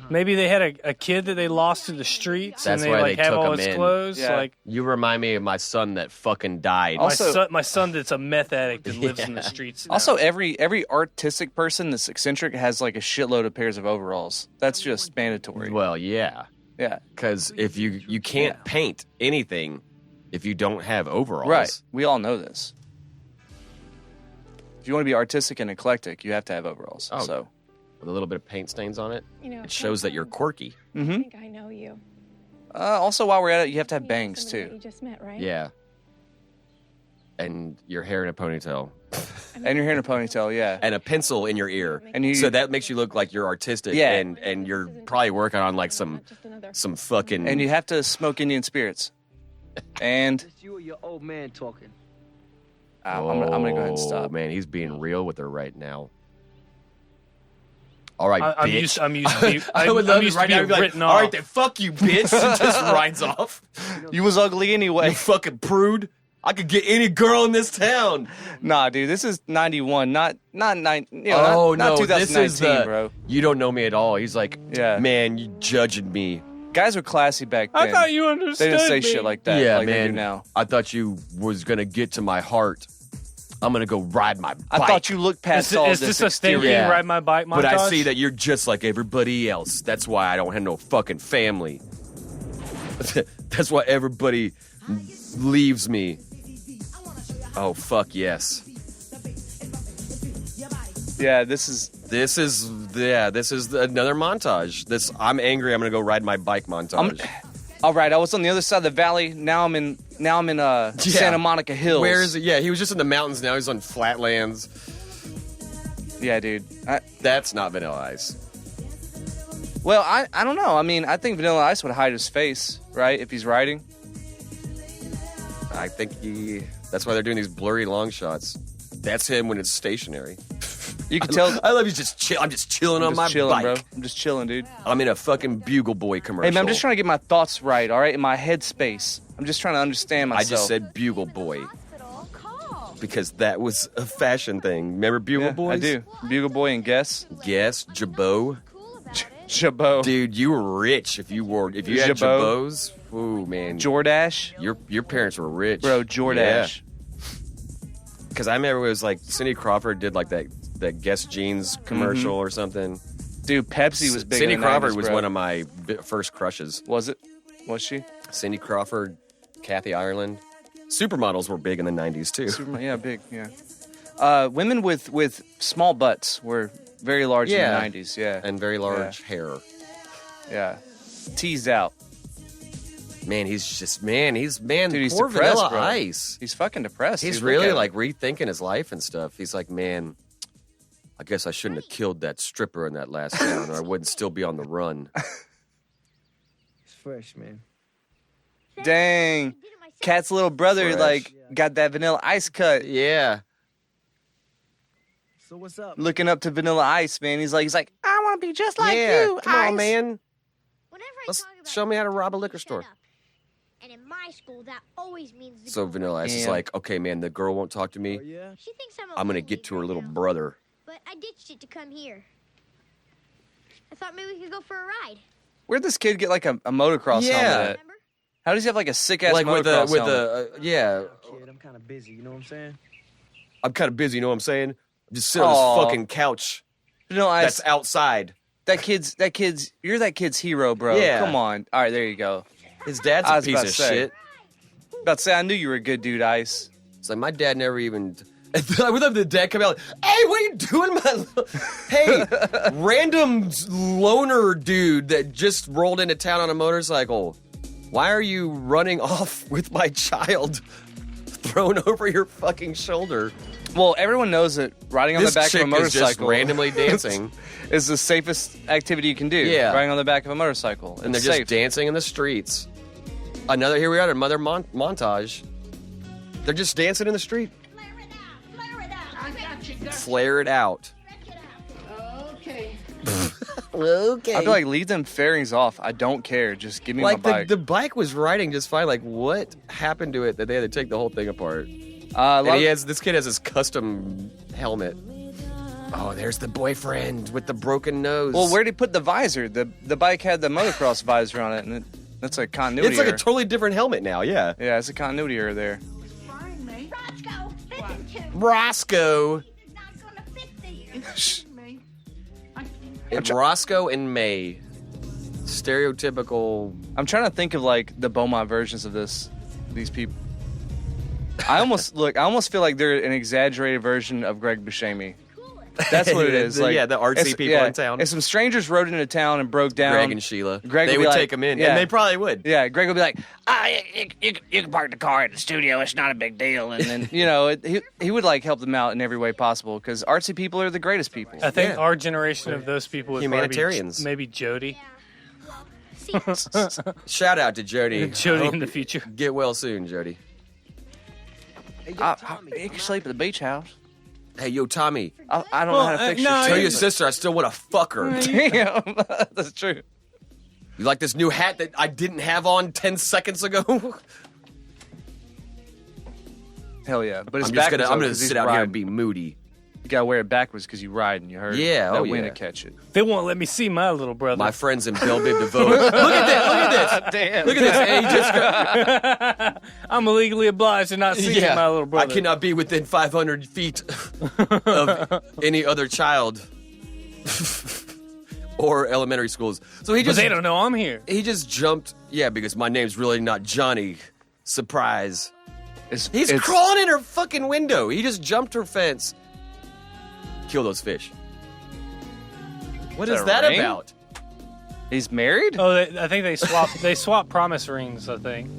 Maybe they had a kid that they lost to the streets, That's and they why like they have took all him his in. clothes. Yeah. Like You remind me of my son that fucking died. my son that's a meth addict and lives in the streets. now. Also, every artistic person that's eccentric has like a shitload of pairs of overalls. That's just mandatory. Well, yeah. Yeah. Because if you can't paint anything if you don't have overalls. Right. We all know this. If you want to be artistic and eclectic, you have to have overalls. Oh. So With a little bit of paint stains on it, You know, it shows that you're quirky. I think I know you. also, while we're at it, you have to have bangs Somebody that too, You just met, right? Yeah. And your hair in a ponytail. and your hair in a ponytail. Yeah. And a pencil in your ear. And so that makes you look like you're artistic. Yeah. And you're probably working on like some fucking... And you have to smoke Indian spirits. And Just you or your old man talking. I'm gonna go ahead and Oh, stop. man, he's being real with her right now. All right, I'm bitch. used to be. I would love I'm it used right to now. being Be like, written all off. right, then fuck you, bitch. And just rides off. You was ugly anyway. You fucking prude. I could get any girl in this town. Nah, dude, this is 91, not 2019, this is bro. You don't know me at all. He's like, Yeah. man, you judging me. Guys were classy back then. I thought you understood. They didn't say me. shit like that. Yeah, like man. They do now. I thought you was gonna get to my heart. I'm gonna go ride my bike. I thought you looked past all Is this this a stinking exterior. Yeah. ride my bike montage? But I see that you're just like everybody else. That's why I don't have no fucking family. That's why everybody leaves me. Oh, fuck yes. Yeah, this is This is another montage. I'm angry. I'm gonna go ride my bike montage. all right. I was on the other side of the valley. Now I'm in Santa Monica Hills. Where is it? Yeah, he was just in the mountains. Now he's on flatlands. Yeah, dude. That's not Vanilla Ice. Well, I don't know. I mean, I think Vanilla Ice would hide his face, right, if he's riding. I think that's why they're doing these blurry long shots. That's him when it's stationary. You can tell. I love you. Just chill. I'm just chilling on my chilling, bike. bro. I'm just chilling, dude. I'm in a fucking Bugle Boy commercial. Hey, man, I'm just trying to get my thoughts right, all right, in my head space. I'm just trying to understand myself. I just said Bugle Boy because that was a fashion thing. Remember Bugle Boys? I do. Bugle Boy and Guess. Guess, Jabot. Jabot. Dude, you were rich if you had Jabot. Jabots. Ooh, man. Jordache. Your parents were rich. Bro, Jordache. Because I remember it was like Cindy Crawford did like that Guess Jeans commercial or something. Dude, Pepsi was big. Cindy in the Crawford 90s, was bro. one of my first crushes. Was it? Was she? Cindy Crawford, Kathy Ireland. Supermodels were big in the 90s too. Yeah, big, yeah. Women with small butts were very large in the 90s, yeah. And very large hair. Yeah. Teased out. Man, he's Dude, he's poor depressed, Vanilla bro. Ice. He's fucking depressed. He's dude. really Look at like him. rethinking his life and stuff. He's like, man, I guess I shouldn't have killed that stripper in that last town, or I wouldn't still be on the run. It's fresh, man. Dang. Cat's little brother, Fresh. got that Vanilla Ice cut. Yeah. So what's up? Looking up to Vanilla Ice, man. He's like, I want to be just like you, Come Ice. on, man. Whenever I Let's talk about show me how to rob a liquor shut store. up. And in my school, that always means the So girl Vanilla Ice is Damn. like, okay, man, the girl won't talk to me. Oh, yeah? She thinks I'm gonna lonely get to her right little now, brother. But I ditched it to come here. I thought maybe we could go for a ride. Where'd this kid get like a motocross Yeah. helmet at? Remember? How does he have like a sick ass Like motocross with helmet? Kid, I'm kind of busy, you know what I'm saying? I'm kind of busy, you know what I'm saying? Just sit on Aw. this fucking couch Vanilla Ice, that's outside. you're that kid's hero, bro. Yeah. Come on. All right, there you go. His dad's I a was piece about of to say. shit. About to say, I knew you were a good dude, Ice. It's like my dad never even. I would love the dad come out. Like, hey, what are you doing, Hey, random loner dude that just rolled into town on a motorcycle. Why are you running off with my child thrown over your fucking shoulder? Well, everyone knows that riding on This the back of a chick is just motorcycle randomly dancing. is the safest activity you can do. Yeah. Riding on the back of a motorcycle. And they're It's just safe. dancing in the streets. Here we are, another montage. They're just dancing in the street. Flare it out. Okay. Okay. I'd be like, leave them fairings off. I don't care. Just give me my Like bike. the bike was riding just fine. Like what happened to it that they had to take the whole thing apart? a lot And of- this kid has his custom helmet. Oh, there's the boyfriend with the broken nose. Well, where'd he put the visor? The bike had the motocross visor on it, and that's a continuity it's like error. a totally different helmet now. Yeah. Yeah, it's a continuity error there. Roscoe, listen to me. Roscoe. He's not gonna fix it. It's Roscoe and May. Stereotypical. I'm trying to think of like the Beaumont versions of these people. I almost feel like they're an exaggerated version of Greg Buscemi. That's what it is. Like, Yeah, the artsy it's- people yeah, in town. If some strangers rode into town and broke down, Greg and Sheila. Greg They would be would like- take him in, yeah. and they probably would. yeah, Greg would be like, you can park the car at the studio. It's not a big deal. And then he would like help them out in every way possible because artsy people are the greatest people. I think Yeah. our generation of those people would Humanitarians. probably be maybe Jody. Shout out to Jody. Jody Hope in the you future. Get well soon, Jody. Hey, You can sleep at the beach house. Hey, yo, Tommy. I don't know how to fix no, your Tell shit. your sister I still want to fuck her. Damn, that's true. You like this new hat that I didn't have on 10 seconds ago? Hell yeah, but it's I'm backwards. gonna though, 'cause he's sit out here riding. and be moody. You gotta wear it backwards because you ride and you hurt. Yeah, that oh, wind yeah. to catch it. They won't let me see my little brother. My friends in Belle Biv DeVoe. Look at this! Damn. Look at this! Hey, he just I'm illegally obliged to not see my little brother. I cannot be within 500 feet of any other child or elementary schools. So he But just they don't know I'm here. he just jumped. Yeah, because my name's really not Johnny. Surprise! He's crawling in her fucking window. He just jumped her fence. Kill those fish. What is that ring? about? He's married? Oh, I think they swap promise rings. I think.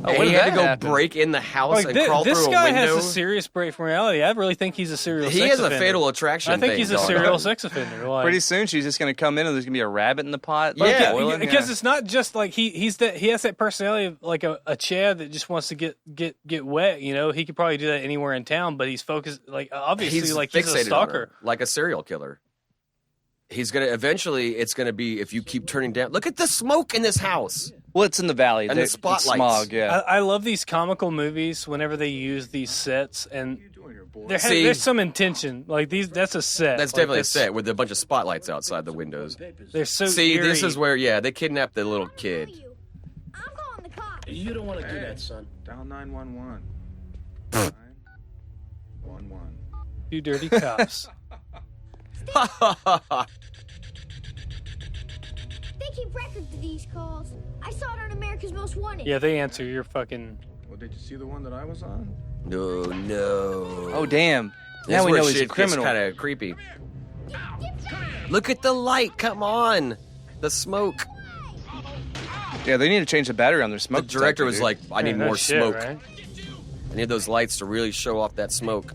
Oh, And when he did had to that go happen? break in the house Like, and crawl this through a guy window. has a serious break from reality. I really think he's a serial. He sex has a offender. fatal attraction. I think thing he's a going serial on. sex offender. Like, Pretty soon she's just gonna come in and there's gonna be a rabbit in the pot. Yeah. like, boiling. because it's not just like he has that personality of like a Chad that just wants to get wet. You know, he could probably do that anywhere in town, but he's focused like obviously He's like fixated he's a on stalker. her, like a serial killer. He's gonna eventually. It's gonna be if you keep turning down. Look at the smoke in this house. Well, it's in the valley. And the It's spotlights. smog, yeah. I love these comical movies whenever they use these sets and there's some intention. Like that's a set. That's Like, definitely a set with a bunch of spotlights outside the windows. They're so See, eerie. this is where, they kidnapped the little kid. I'm calling the cops. You don't want to do that, son. Dial 911. 911. You dirty cops. They keep records of these calls. I saw it on America's Most Wanted. Yeah, they answer your fucking. Well, did you see the one that I was on? No. Oh, damn. This Now is we where know he's a shit gets criminal. kind of creepy. Look at the light. Come on. The smoke. Yeah, they need to change the battery on their The smoke director detector, was dude. like, I need no more shit, smoke. right? I need those lights to really show off that smoke.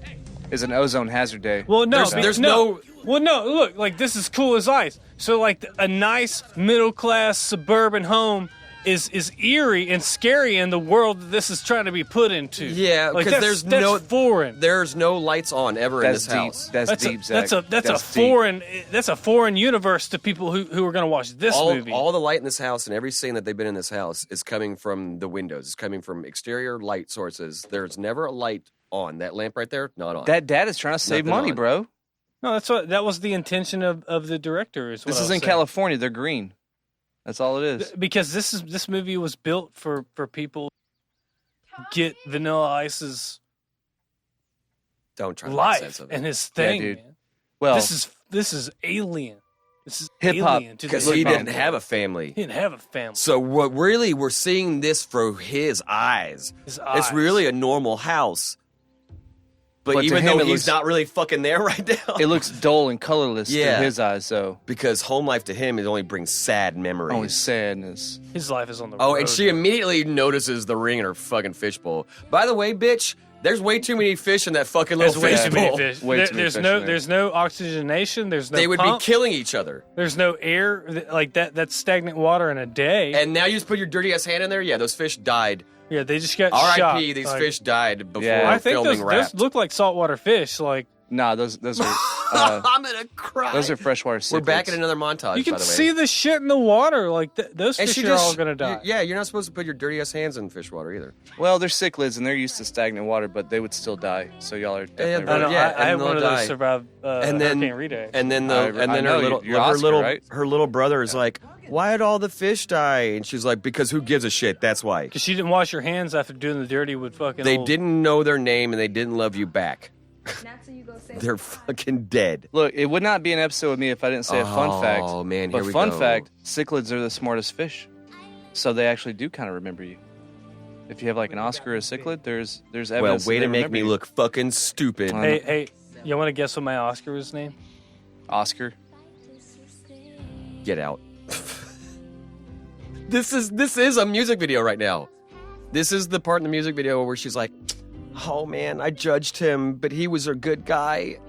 It's an ozone hazard day. Well, no, There's no- Well, no. Look, like this is cool as ice. So, like a nice middle class suburban home is eerie and scary in the world that this is trying to be put into. Yeah, like, because that's foreign. There's no lights on ever in That's this deep. house. That's deep, Zach. That's a deep. foreign. That's a foreign universe to people who are going to watch this movie. All the light in this house and every scene that they've been in this house is coming from the windows. It's coming from exterior light sources. There's never a light on. That lamp right there, not on. That dad is trying to save Nothing money, on. bro. No, that was the intention of the director. Is what This I is was in saying. California. They're green. That's all it is. Because this movie was built for people who get Vanilla Ice's Don't try to make sense life of it. and his thing. dude. Man. Well, This is alien. This is Hip-hop. alien to Because the he hip-hop didn't have a family. He didn't have a family. So what really we're seeing this through his eyes. His It's eyes. really a normal house. But But to even him, though it he's looks- not really fucking there right now. it looks dull and colorless Yeah. through his eyes, so because home life to him, it only brings sad memories. only sadness. His life is on the road. Oh, and she immediately notices the ring in her fucking fishbowl. By the way, bitch, there's way too many fish in that fucking little There's way too many fishbowl. fish. Way too many There's fish no in there. there's no oxygenation. There's no They would pump. be killing each other. There's no air. Like that's stagnant water in a day. And now you just put your dirty ass hand in there. Yeah, those fish died. yeah, they just got R.I.P. shot. These Like, fish died before Yeah. I think filming those Wrapped. look like saltwater fish. Like Nah, those are I'm gonna cry. those are freshwater We're cichlids. back in another montage. you can by the way. see the shit in the water. Like those And fish she are just, all gonna die. Yeah, you're not supposed to put your dirty ass hands in fish water either. Well, they're cichlids and they're used to stagnant water, but they would still die. So y'all are definitely I right. know. Yeah, I had and one of they'll those die. survive And then- Hurricane Rita. And then I know, her little you're Oscar, right? her little brother is like, why did all the fish die? And she's like, because who gives a shit? That's why. Because she didn't wash her hands after doing the dirty with fucking. They old- didn't know their name and they didn't love you back. They're fucking dead. Look, it would not be an episode with me if I didn't say a fun fact. Oh man, But here we fun go. fact, cichlids are the smartest fish. So they actually do kind of remember you. If you have like an Oscar or a cichlid, there's evidence. Well, that way they to make remember me you. look fucking stupid. Hey, you want to guess what my Oscar was named? Oscar. Get out. This is a music video right now. This is the part in the music video where she's like, "Oh man, I judged him, but he was a good guy.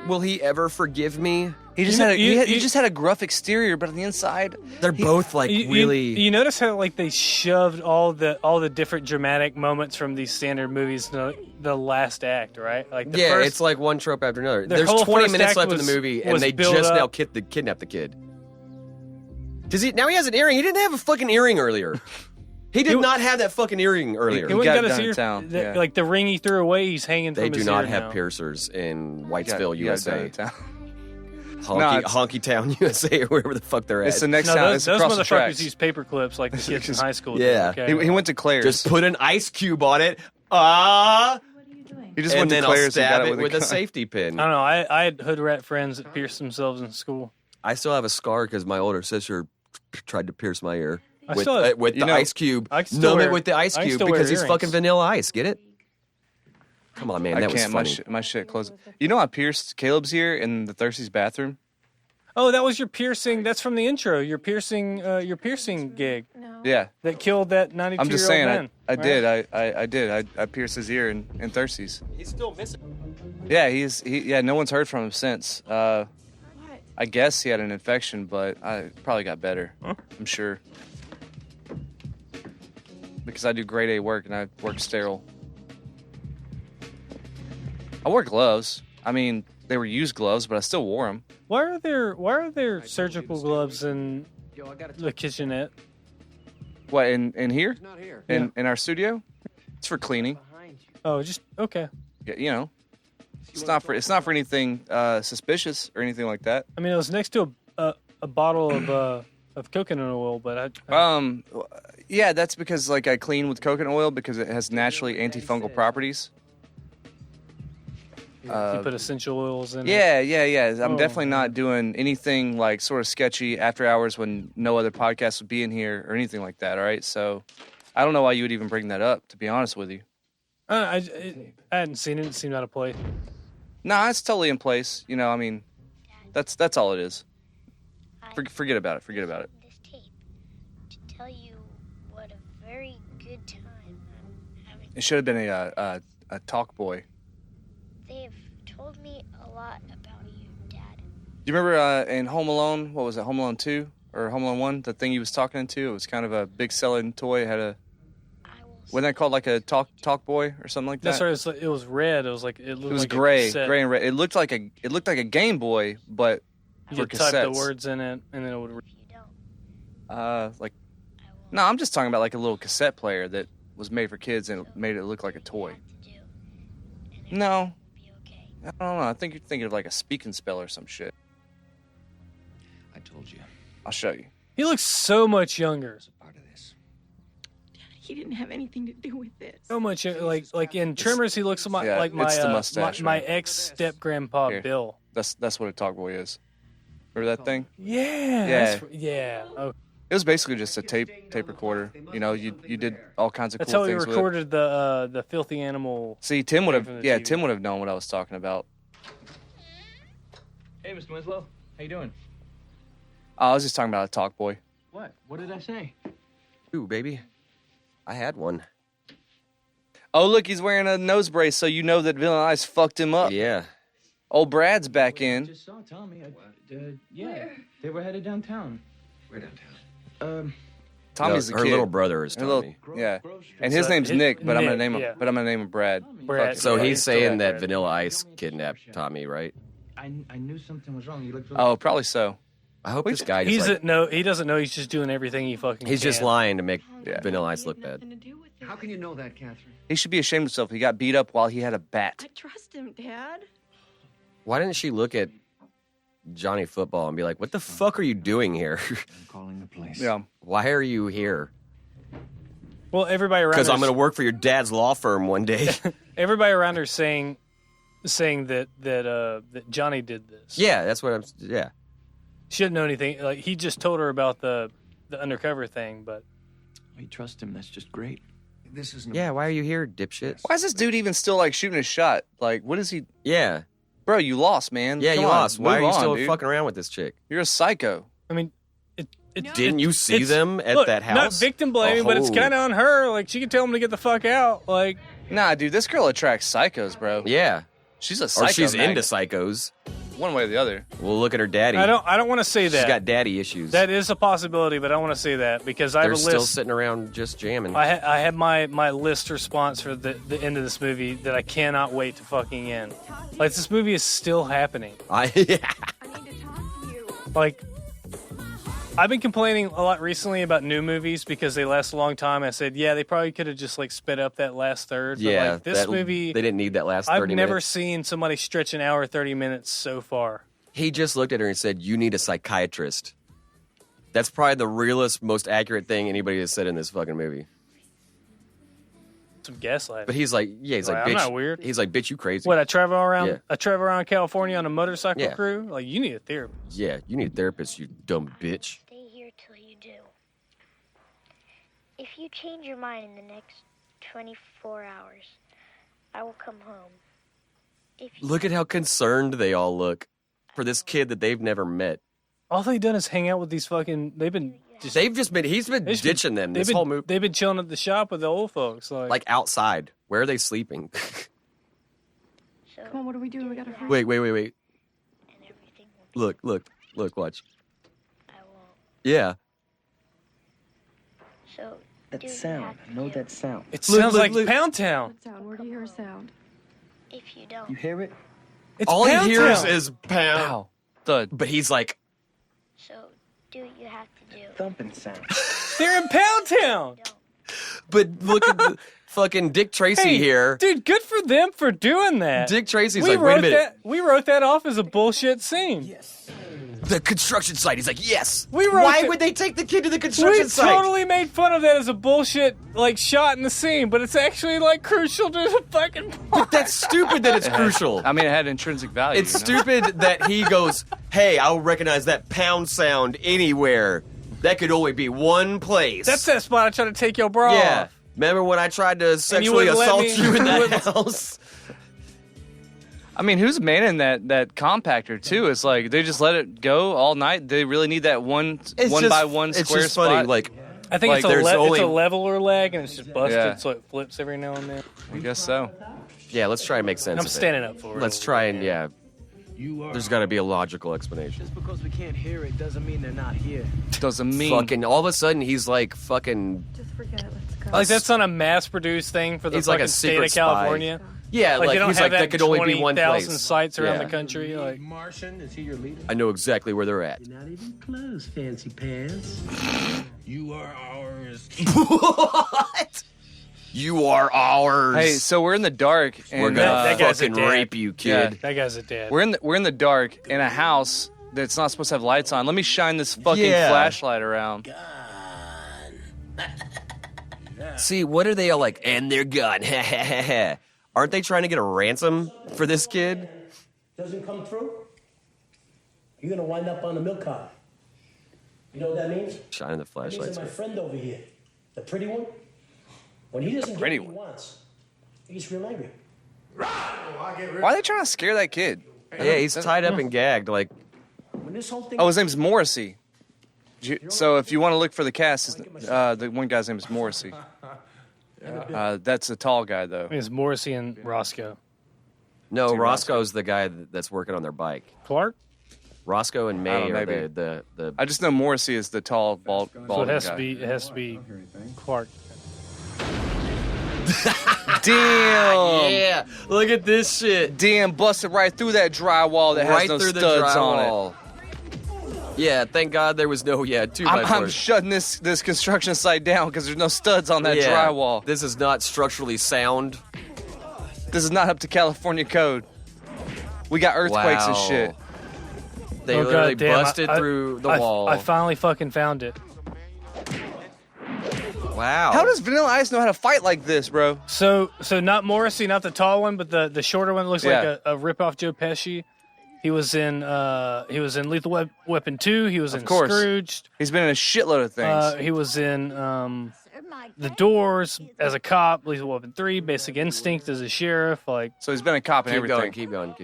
Will he ever forgive me?" He just he just had a gruff exterior, but on the inside, They're both like really. You notice how like they shoved all the different dramatic moments from these standard movies in the last act, right? Like the yeah, first, it's like one trope after another. the There's whole 20 first minutes act left in the was- movie, and was they built just up. now kidnapped the kid. Now he has an earring. He didn't have a fucking earring earlier. He did not have that fucking earring earlier. He went got and it got done his in ear, town, the- yeah. like the ring he threw away. He's hanging They from do his not ear have now. piercers in You Whitesville, got it USA. done in town. Honky Town, USA, or wherever the fuck they're at. It's the next No, town. those It's across the motherfuckers tracks. use paper clips like the kids in high school. Yeah. do, okay? He went to Claire's. Just put an ice cube on it. He just and went to then I'll Claire's and stab got it it with a gun. safety pin. I don't know. I had hood rat friends that pierced themselves in school. I still have a scar because my older sister tried to pierce my ear I with, still have- with you the know, ice cube. I can still Numb wear- it with the ice I can cube still wear because he's earrings. fucking vanilla ice. Get it? Come on, man. I That was can't. funny. My shit closed. You know, I pierced Caleb's ear in the Thirsty's bathroom. Oh, that was your piercing. That's from the intro. Your piercing gig Yeah, that killed that 92-year-old I'm just saying. man. I right? did. I did. I pierced his ear in Thirsty's. He's still missing. Yeah, yeah. No one's heard from him since. I guess he had an infection, but I probably got better. I'm sure. Because I do grade A work and I work sterile. I wore gloves. I mean, they were used gloves, but I still wore them. Why are there surgical gloves in the kitchenette? What, in here? Not here. In our studio? It's for cleaning. Oh, just okay. You know, it's not for anything suspicious or anything like that. I mean, it was next to a bottle of coconut oil, but I yeah, that's because like I clean with coconut oil because it has naturally antifungal properties. you put essential oils in it. Yeah. I'm definitely not doing anything like sort of sketchy after hours when no other podcast would be in here or anything like that. All right, so I don't know why you would even bring that up. To be honest with you, I hadn't seen it. It seemed out of place. nah, it's totally in place. You know, I mean, that's all it is. Forget about it. Forget about it. This tape to tell you what a very good time I'm having. It should have been a talk boy. They've told me a lot about you, Dad. Do you remember in Home Alone? What was it? Home Alone 2 or Home Alone 1? The thing he was talking into. It was kind of a big selling toy. It had a. Wasn't that called like a talk boy or something like that? That's right. It was red. It was like it looked. It was like gray, a cassette. gray and red. It looked like a Game Boy, but You for could type the cassettes. words in it, and then it would. No, I'm just talking about like a little cassette player that was made for kids and it made it look like a toy. No, I don't know. I think you're thinking of like a speak and spell or some shit. I told you. I'll show you. He looks so much younger. He didn't have anything to do with this. So much like in Tremors, he looks like Yeah, like it's the my mustache, my right? ex step grandpa Here. Bill. That's what a talk boy is. Remember that thing? Yeah. Yeah. Oh, It was basically just a tape recorder. You know, you did all kinds of that's cool how he things with recorded the filthy animal. it. See, Tim would from have. the Yeah, TV. Tim would have known what I was talking about. Hey, Mr. Winslow. How you doing? I was just talking about a talk boy. What? What did I say? Ooh, baby. I had one. Oh, look, he's wearing a nose brace, so you know that Villain Ice fucked him up. Yeah. Old Brad's back in. Just saw Tommy. Yeah, they were headed downtown. Where downtown? Tommy's No, the her kid. little brother is Her little- Tommy. yeah, and his name's Nick, but I'm gonna name him. yeah. But I'm gonna name him Brad. Brad. So Yeah, he's still saying got that Brad. Vanilla Ice kidnapped Tommy, right? I knew something was wrong. You looked. Oh, probably so. I hope this guy He just like, he doesn't know. He's just doing everything he fucking. he's just can. lying to make Yeah. Vanilla Ice look bad. How can you know that, Catherine? He should be ashamed of himself. He got beat up while he had a bat. I trust him, Dad. Why didn't she look at Johnny Football and be like, "What the fuck are you doing here? I'm calling the police. Yeah. Why are you here?" Well, everybody around. Because I'm her's- going to work for your dad's law firm one day. Everybody around her saying that Johnny did this. Yeah, that's what I'm. Yeah. She didn't know anything. Like he just told her about the undercover thing, but You trust him. That's just great. This isn't. Yeah, why are you here, dipshit? Why is this dude even still like shooting his shot? Like, what is he? Yeah. Bro, you lost, man. Yeah, Come you on, lost. Why are move you on, still dude. fucking around with this chick? You're a psycho. I mean, Didn't you see them at look, that house? Not victim blaming, but it's Oh. kind of on her. Like she can tell him to get the fuck out. Like Nah, dude, this girl attracts psychos, bro. Yeah. She's a psycho. Or she's into magnet. psychos. One way or the other. Well, look at her daddy. I don't want to say that. She's got daddy issues. That is a possibility, but I don't want to say that because I They're have a still list. sitting around just jamming. I have my list response for the end of this movie that I cannot wait to fucking end. Like this movie is still happening. Like I've been complaining a lot recently about new movies because they last a long time. I said, yeah, they probably could have just like sped up that last third. But Yeah, like this movie, they didn't need that last 30 I've minutes. never seen somebody stretch an hour 30 minutes so far. He just looked at her and said, "You need a psychiatrist." That's probably the realest, most accurate thing anybody has said in this fucking movie. Some gaslighting. But he's like, yeah, he's like, I'm bitch. not weird. He's like, bitch, you crazy. What, I travel around Yeah. California on a motorcycle Yeah. crew? Like you need a therapist. Yeah, you need a therapist, you dumb bitch. Stay here till you do. If you change your mind in the next 24 hours, I will come home. If you Look at how concerned they all look for this kid that they've never met. All they've done is hang out with these fucking. He's been ditching them this they've been- whole movie. They've been chilling at the shop with the old folks. Like outside. Where are they sleeping? Come on, what are we doing? We gotta hurry. Wait. Look, watch. Yeah. So That sound. I know that sound. It sounds like Pound Town. What sound? Where do you hear a sound? if you don't, You hear it? It's All he Pound hears Town. is pound. Ow. Thud. But he's like, so do what you have to do. Thumping sound. They're in Pound Town. but look at fucking Dick Tracy here. Dude, good for them for doing that. Dick Tracy's like, wait a minute. We wrote that off as a bullshit scene. Yes. The construction site. He's like, yes. Why would they take the kid to the construction site? We totally made fun of that as a bullshit like shot in the scene, but it's actually like crucial to the fucking plot. But that's stupid that it's crucial. I mean, it had intrinsic value. It's stupid that he goes, hey, I'll recognize that pound sound anywhere. That could only be one place. That's that spot I tried to take your bra off. Remember when I tried to sexually assault you in that house? I mean, who's manning that compactor too? It's like they just let it go all night. They really need that one by one square just spot. Funny, like I think like it's a leveler leg and it's just busted, so it flips every now and then. I guess so. Yeah, let's try and make sense. I'm standing up for it. Let's try and There's got to be a logical explanation. Just because we can't hear it doesn't mean they're not here. Doesn't mean fucking all of a sudden he's like fucking. Just forget it. Let's go. Like that's not a mass-produced thing for the He's fucking like a state secret of California. Spy. Yeah, like they don't he's have like that could only be one 20,000 place. sites around the country. Like Martian, is he your leader? I know exactly where they're at. You're not even close, fancy pants. You are ours. What? You are ours. Hey, so we're in the dark, and we're gonna that guy's a fucking dad. rape you, kid. Yeah, that guy's a dad. we're in the dark in a house that's not supposed to have lights on. Let me shine this fucking flashlight around. See, what are they all like? And they're gone. Aren't they trying to get a ransom for this kid? Doesn't come through, you're gonna wind up on the milk cart. You know what that means? Shining the That means flashlights. that my friend over here, the pretty one, when he doesn't get what he wants, he gets real angry. Why are they trying to scare that kid? Yeah, he's tied up and gagged. Like, When this whole thing Oh, his name's Morrissey. So if you want to look for the cast, the one guy's name is Morrissey. That's a tall guy, though. It's Morrissey and Roscoe. no, Dude, Roscoe's the guy that's working on their bike. Clark? Roscoe and I May don't know, are maybe. the I just know Morrissey is the tall, bald So it has guy. it has to be Clark. Damn! Yeah, look at this shit. Damn, busted right through that drywall that Right has no through the studs on it. drywall. Yeah, thank God there was no 2 by 4s. I'm shutting this construction site down because there's no studs on that drywall. This is not structurally sound. This is not up to California code. We got earthquakes and Wow. shit. They Oh, literally goddamn, busted through the wall. I finally fucking found it. Wow. How does Vanilla Ice know how to fight like this, bro? So not Morrissey, not the tall one, but the shorter one looks like a rip-off Joe Pesci. He was in Lethal Weapon 2. He was in Scrooged. He's been in a shitload of things. He was in The Doors as a cop. Lethal Weapon 3. Basic Instinct as a sheriff. Like, so he's been a cop in everything. Keep going.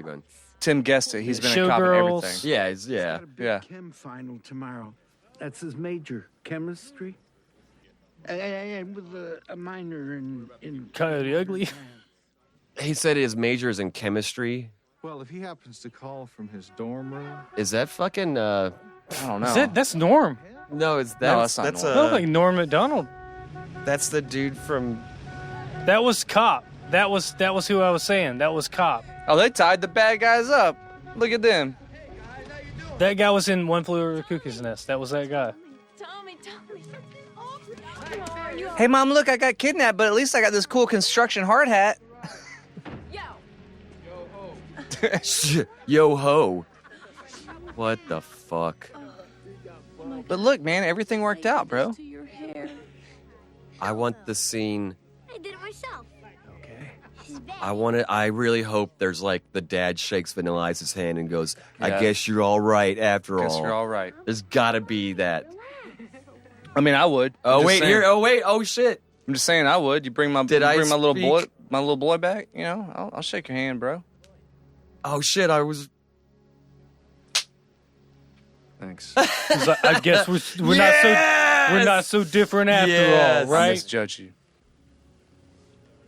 Tim guessed it. He's been a cop in Showgirls. everything. Yeah. Yeah. Chem final tomorrow. That's his major, chemistry. And with a minor in Coyote Ugly. He said his major is in chemistry. Well, if he happens to call from his dorm room, Is that fucking I don't know. That's Norm. No, that's that's not that's Norm. That looked like Norm Macdonald. that's the dude from That was Cop. That was who I was saying. That was Cop. Oh, they tied the bad guys up. Look at them. That guy was in One Flew Over the Cuckoo's Nest. That was that guy. Tommy. Hey, Mom, look, I got kidnapped, but at least I got this cool construction hard hat. Yo ho. What the fuck? But look, man, everything worked out, bro. I want the scene. I did it myself. I really hope there's like the dad shakes Vanilla Ice's hand and goes, I Yeah. guess you're all right after all. Guess you're all right. There's gotta be that. I mean, I would. Oh I'm just wait, saying. here. Oh wait. Oh shit. I'm just saying I would. You bring my Did I my little boy speak? back. You know, I'll shake your hand, bro. Oh shit. I was. Thanks. He's like, I guess we're not so different after Yes. all, right? I misjudge you.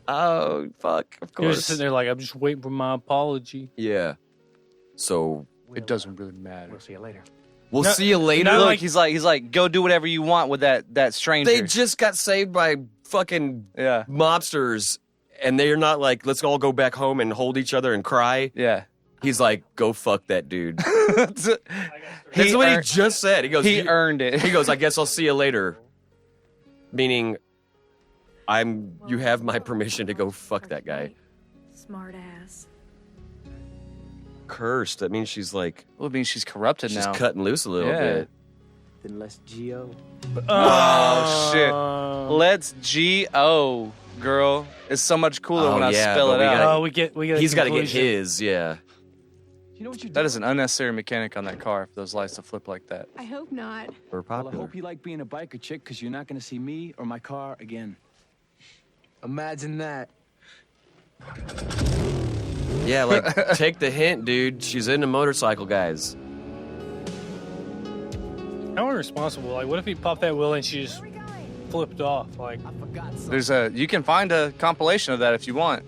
Oh fuck. Of You're course. just sitting there like, I'm just waiting for my apology. Yeah. So It doesn't really matter. We'll see you later. we'll No, see you later. not Look, like- he's like, go do whatever you want with that stranger. They just got saved by fucking yeah, mobsters, and they're not like, let's all go back home and hold each other and cry. yeah. He's like, go fuck that dude. That's what he just said. He goes, he earned it. He goes, I guess I'll see you later. Meaning, You have my permission to go fuck that guy. Smart ass. Cursed. That means she's like. Well, it means she's corrupted she's now. She's cutting loose a little bit. Then let's Geo. Oh shit! Let's G-O, girl. It's so much cooler when I spell it out. We get. He's got to get his. Yeah. You know what you're That is an unnecessary mechanic on that car for those lights to flip like that. I hope not. We're popular. Well, I hope you like being a biker chick, because you're not going to see me or my car again. Imagine that. Yeah, like, take the hint, dude. She's into motorcycle guys. How irresponsible. Like, what if he popped that wheel and she just flipped off? Like, You can find a compilation of that if you want.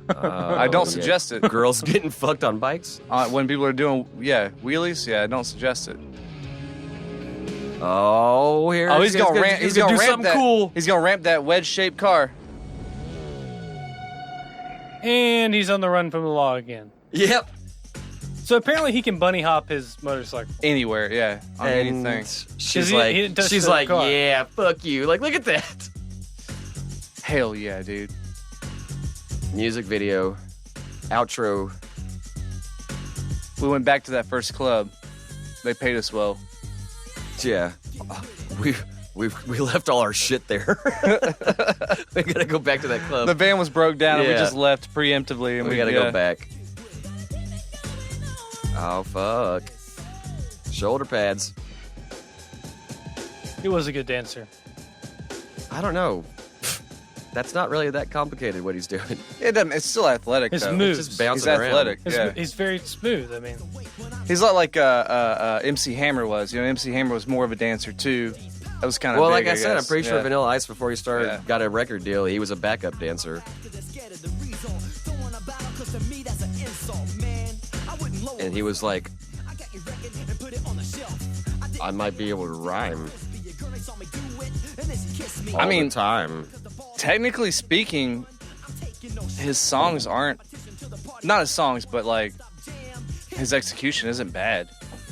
I don't suggest it. Girls getting fucked on bikes? When people are doing, wheelies, I don't suggest it. Oh, he's gonna ramp. He's gonna do ramp something that. cool. He's gonna ramp that wedge-shaped car. and he's on the run from the law again. Yep. So apparently he can bunny hop his motorcycle anywhere, on anything. She's like, yeah, fuck you. Like, look at that. Hell yeah, dude. Music video, outro. We went back to that first club. They paid us well. Yeah, we left all our shit there. We gotta go back to that club. The van was broke down, and we just left preemptively, and we gotta go back. Oh fuck! Shoulder pads. He was a good dancer. I don't know. That's not really that complicated what he's doing. It's still athletic. His though. moves. It's just bouncing He's around. athletic. He's very smooth. I mean, he's not like MC Hammer was. You know, MC Hammer was more of a dancer too. That was kind of well, big, like I said, I'm guess. pretty sure Vanilla Ice before he started got a record deal. He was a backup dancer. And he was like, I might be able to rhyme. I mean, time. Technically speaking, his songs aren't not his songs, but like his execution isn't bad.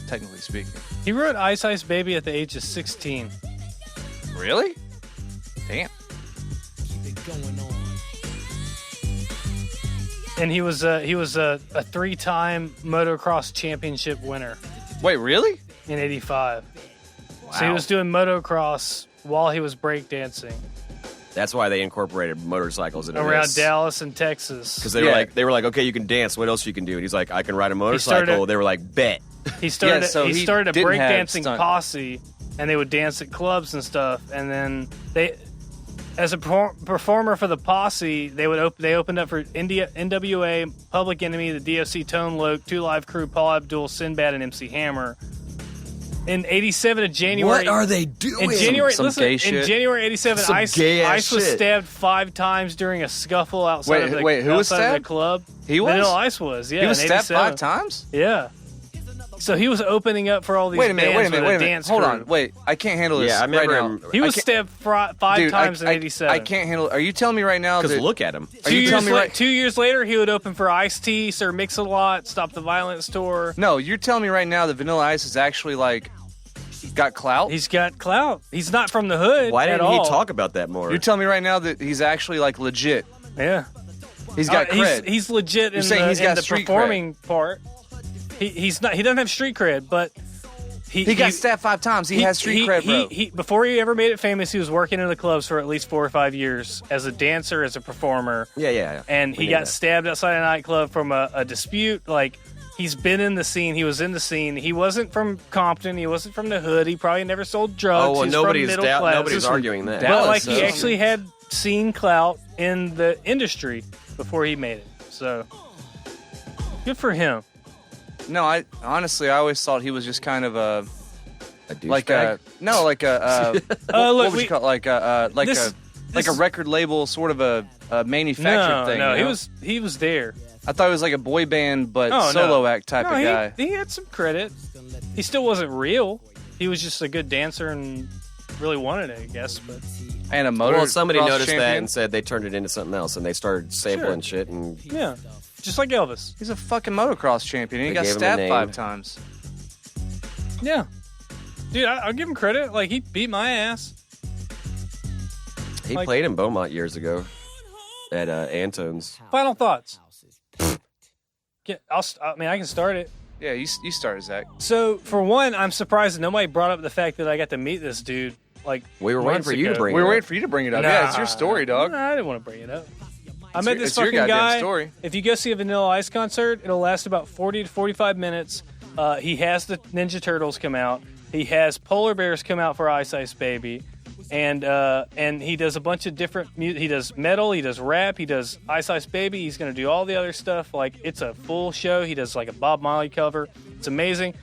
Technically speaking, he wrote "Ice Ice Baby" at the age of 16. Really? Damn. And he was a 3-time motocross championship winner. Wait, really? In '85. Wow. So he was doing motocross while he was breakdancing. That's why they incorporated motorcycles into around this. Dallas and Texas. Because they were like, okay, you can dance. What else you can do? And he's like, I can ride a motorcycle. They were like, bet. He started a breakdancing stunt. posse, and they would dance at clubs and stuff. And then they, as a performer for the posse, they opened up for NWA, Public Enemy, the DOC, Tone Loc, 2 Live Crew, Paul Abdul, Sinbad, and MC Hammer. In '87, in January, what are they doing? In January, Some gay shit. In January '87, Ice was stabbed 5 times during a scuffle outside of who was stabbed? the club. He was. Vanilla Ice was. Yeah, he was in stabbed 87. 5 times. Yeah. So he was opening up for all these bands with a dance Hold crew. on. Wait, I can't handle this Yeah, I right remember now. He was stabbed 5 times in '87. I can't handle. Are you telling me right now? Because that, look at him. Are you telling me right? 2 years later, he would open for Ice-T, Sir Mix-a-Lot, Stop the Violence tour. No, you're telling me right now that Vanilla Ice is actually like got clout. He's got clout. He's not from the hood. Why at didn't he all. talk about that more? You're telling me right now that he's actually like legit. Yeah. He's got cred. He's legit You're in saying he's got the street performing part. He's not. He doesn't have street cred, but he got stabbed 5 times. He has street cred, bro. He before he ever made it famous, he was working in the clubs for at least 4 or 5 years as a dancer, as a performer. Yeah. And he got stabbed outside a nightclub from a dispute. Like, he's been in the scene. He was in the scene. He wasn't from Compton. He wasn't from the hood. He probably never sold drugs. Oh, well, He's nobody's from middle class. nobody's arguing that. But like, he actually had scene clout in the industry before he made it. So good for him. No, I always thought he was just kind of a like a what look, would you call it? like a record label sort of a manufactured thing. No, you know? he was there. I thought it was like a boy band but solo act type of guy. He had some credit. He still wasn't real. He was just a good dancer and really wanted it, I guess. But and a motor. Well, somebody cross noticed champion. that and said they turned it into something else, and they started sampling shit. And yeah, just like Elvis. He's a fucking motocross champion. And he They got gave him a stabbed name. 5 times. Yeah, dude, I'll give him credit. Like, he beat my ass. He Like, played in Beaumont years ago at Antone's. Final thoughts. I can start it. Yeah, you start, Zach. So, for one, I'm surprised that nobody brought up the fact that I got to meet this dude. Like, We were waiting months for you to ago. bring We it were up. waiting for you to bring it up. Nah. Yeah, it's your story, dog. Nah, I didn't want to bring it up. I It's met your- this it's your fucking goddamn guy. story. If you go see a Vanilla Ice concert, it'll last about 40 to 45 minutes. He has the Ninja Turtles come out. He has Polar Bears come out for Ice Ice Baby. And he does a bunch of different music. He does metal, he does rap, he does Ice Ice Baby. He's going to do all the other stuff. Like, it's a full show. He does like a Bob Marley cover. It's amazing.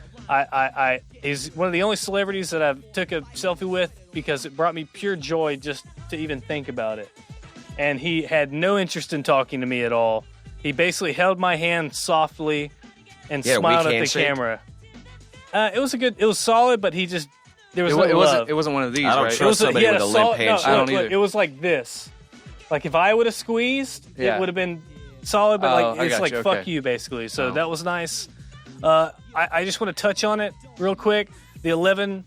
He's one of the only celebrities that I've took a selfie with because it brought me pure joy just to even think about it. And he had no interest in talking to me at all. He basically held my hand softly and smiled at the camera. It was solid, but he just there was no love. It wasn't one of these, I don't right? trust somebody with a limp handshake. I don't either. It was like this. Like if I would have squeezed, Yeah. it would have been solid. But Oh, like I it's got like you, fuck okay. you, basically. So that was nice. I just want to touch on it real quick. The 11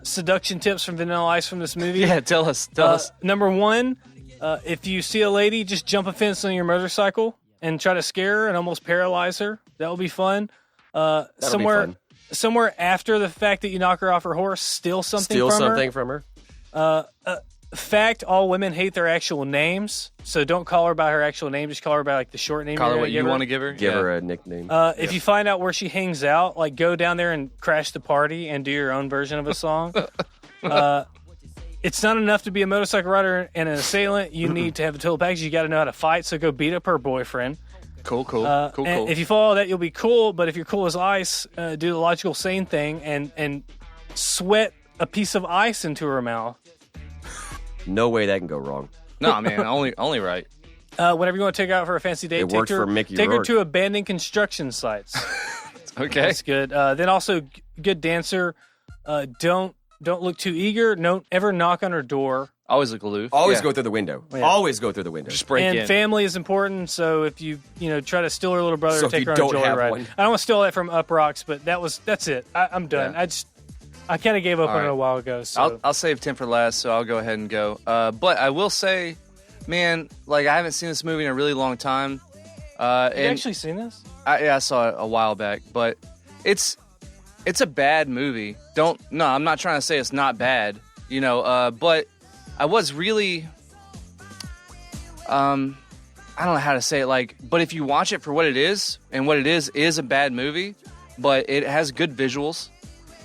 seduction tips from Vanilla Ice from this movie. Yeah, tell us. Number 1, if you see a lady, just jump a fence on your motorcycle and try to scare her and almost paralyze her. That will be fun. Somewhere after the fact that you knock her off her horse, steal something from her. Fact: all women hate their actual names, so don't call her by her actual name. Just call her by like the short name. Call her you're what gonna you give want to give her. Give her a nickname. If you find out where she hangs out, like go down there and crash the party and do your own version of a song. It's not enough to be a motorcycle rider and an assailant. You need to have the total package. You got to know how to fight. So go beat up her boyfriend. Cool. And if you follow that, you'll be cool. But if you're cool as ice, do the logical, sane thing and sweat a piece of ice into her mouth. No way that can go wrong. No, man, only right. Whenever you want to take her out for a fancy date, It worked for Mickey take her Rourke. to abandoned construction sites. Okay, that's good. Then also, good dancer. Don't look too eager. Don't ever knock on her door. Always look aloof. Always go through the window. Yeah. Always go through the window. Just break in. And family is important. So if you try to steal her little brother, So or if take you her on a don't have joyride. one. I don't want to steal that from Up Rocks, but that's it. I'm done. Yeah. I kind of gave up All on it right. a while ago. So I'll save Tim for last, so I'll go ahead and go. But I will say, man, like I haven't seen this movie in a really long time. have you actually seen this? I saw it a while back, but it's a bad movie. I'm not trying to say it's not bad, but I was really, I don't know how to say it, but if you watch it for what it is, and what it is a bad movie, but it has good visuals,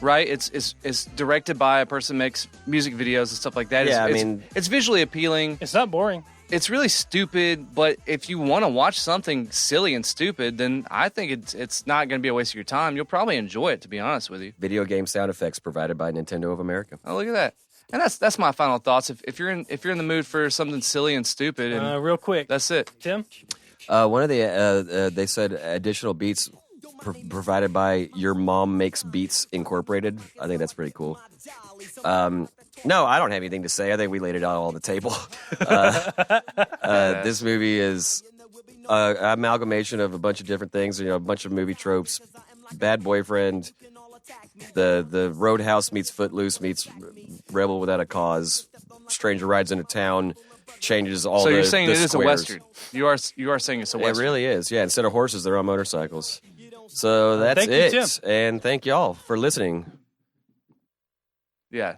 right? It's directed by a person who makes music videos and stuff like that. Yeah, It's visually appealing. It's not boring. It's really stupid, but if you want to watch something silly and stupid, then I think it's not going to be a waste of your time. You'll probably enjoy it, to be honest with you. Video game sound effects provided by Nintendo of America. Oh, look at that! And that's my final thoughts. If you're in the mood for something silly and stupid, and real quick, that's it. Tim, One of the they said additional beats provided by Your Mom Makes Beats Incorporated. I think that's pretty cool. No, I don't have anything to say. I think we laid it out all on the table. This movie is an amalgamation of a bunch of different things. A bunch of movie tropes. Bad boyfriend. The Roadhouse meets Footloose meets Rebel Without a Cause. Stranger rides into town. Changes all. So the, you're saying the it is a squares. western? You are saying it's a western? It really is. Yeah. Instead of horses, they're on motorcycles. So that's Thank you, it. Tim. And thank y'all for listening. Yeah.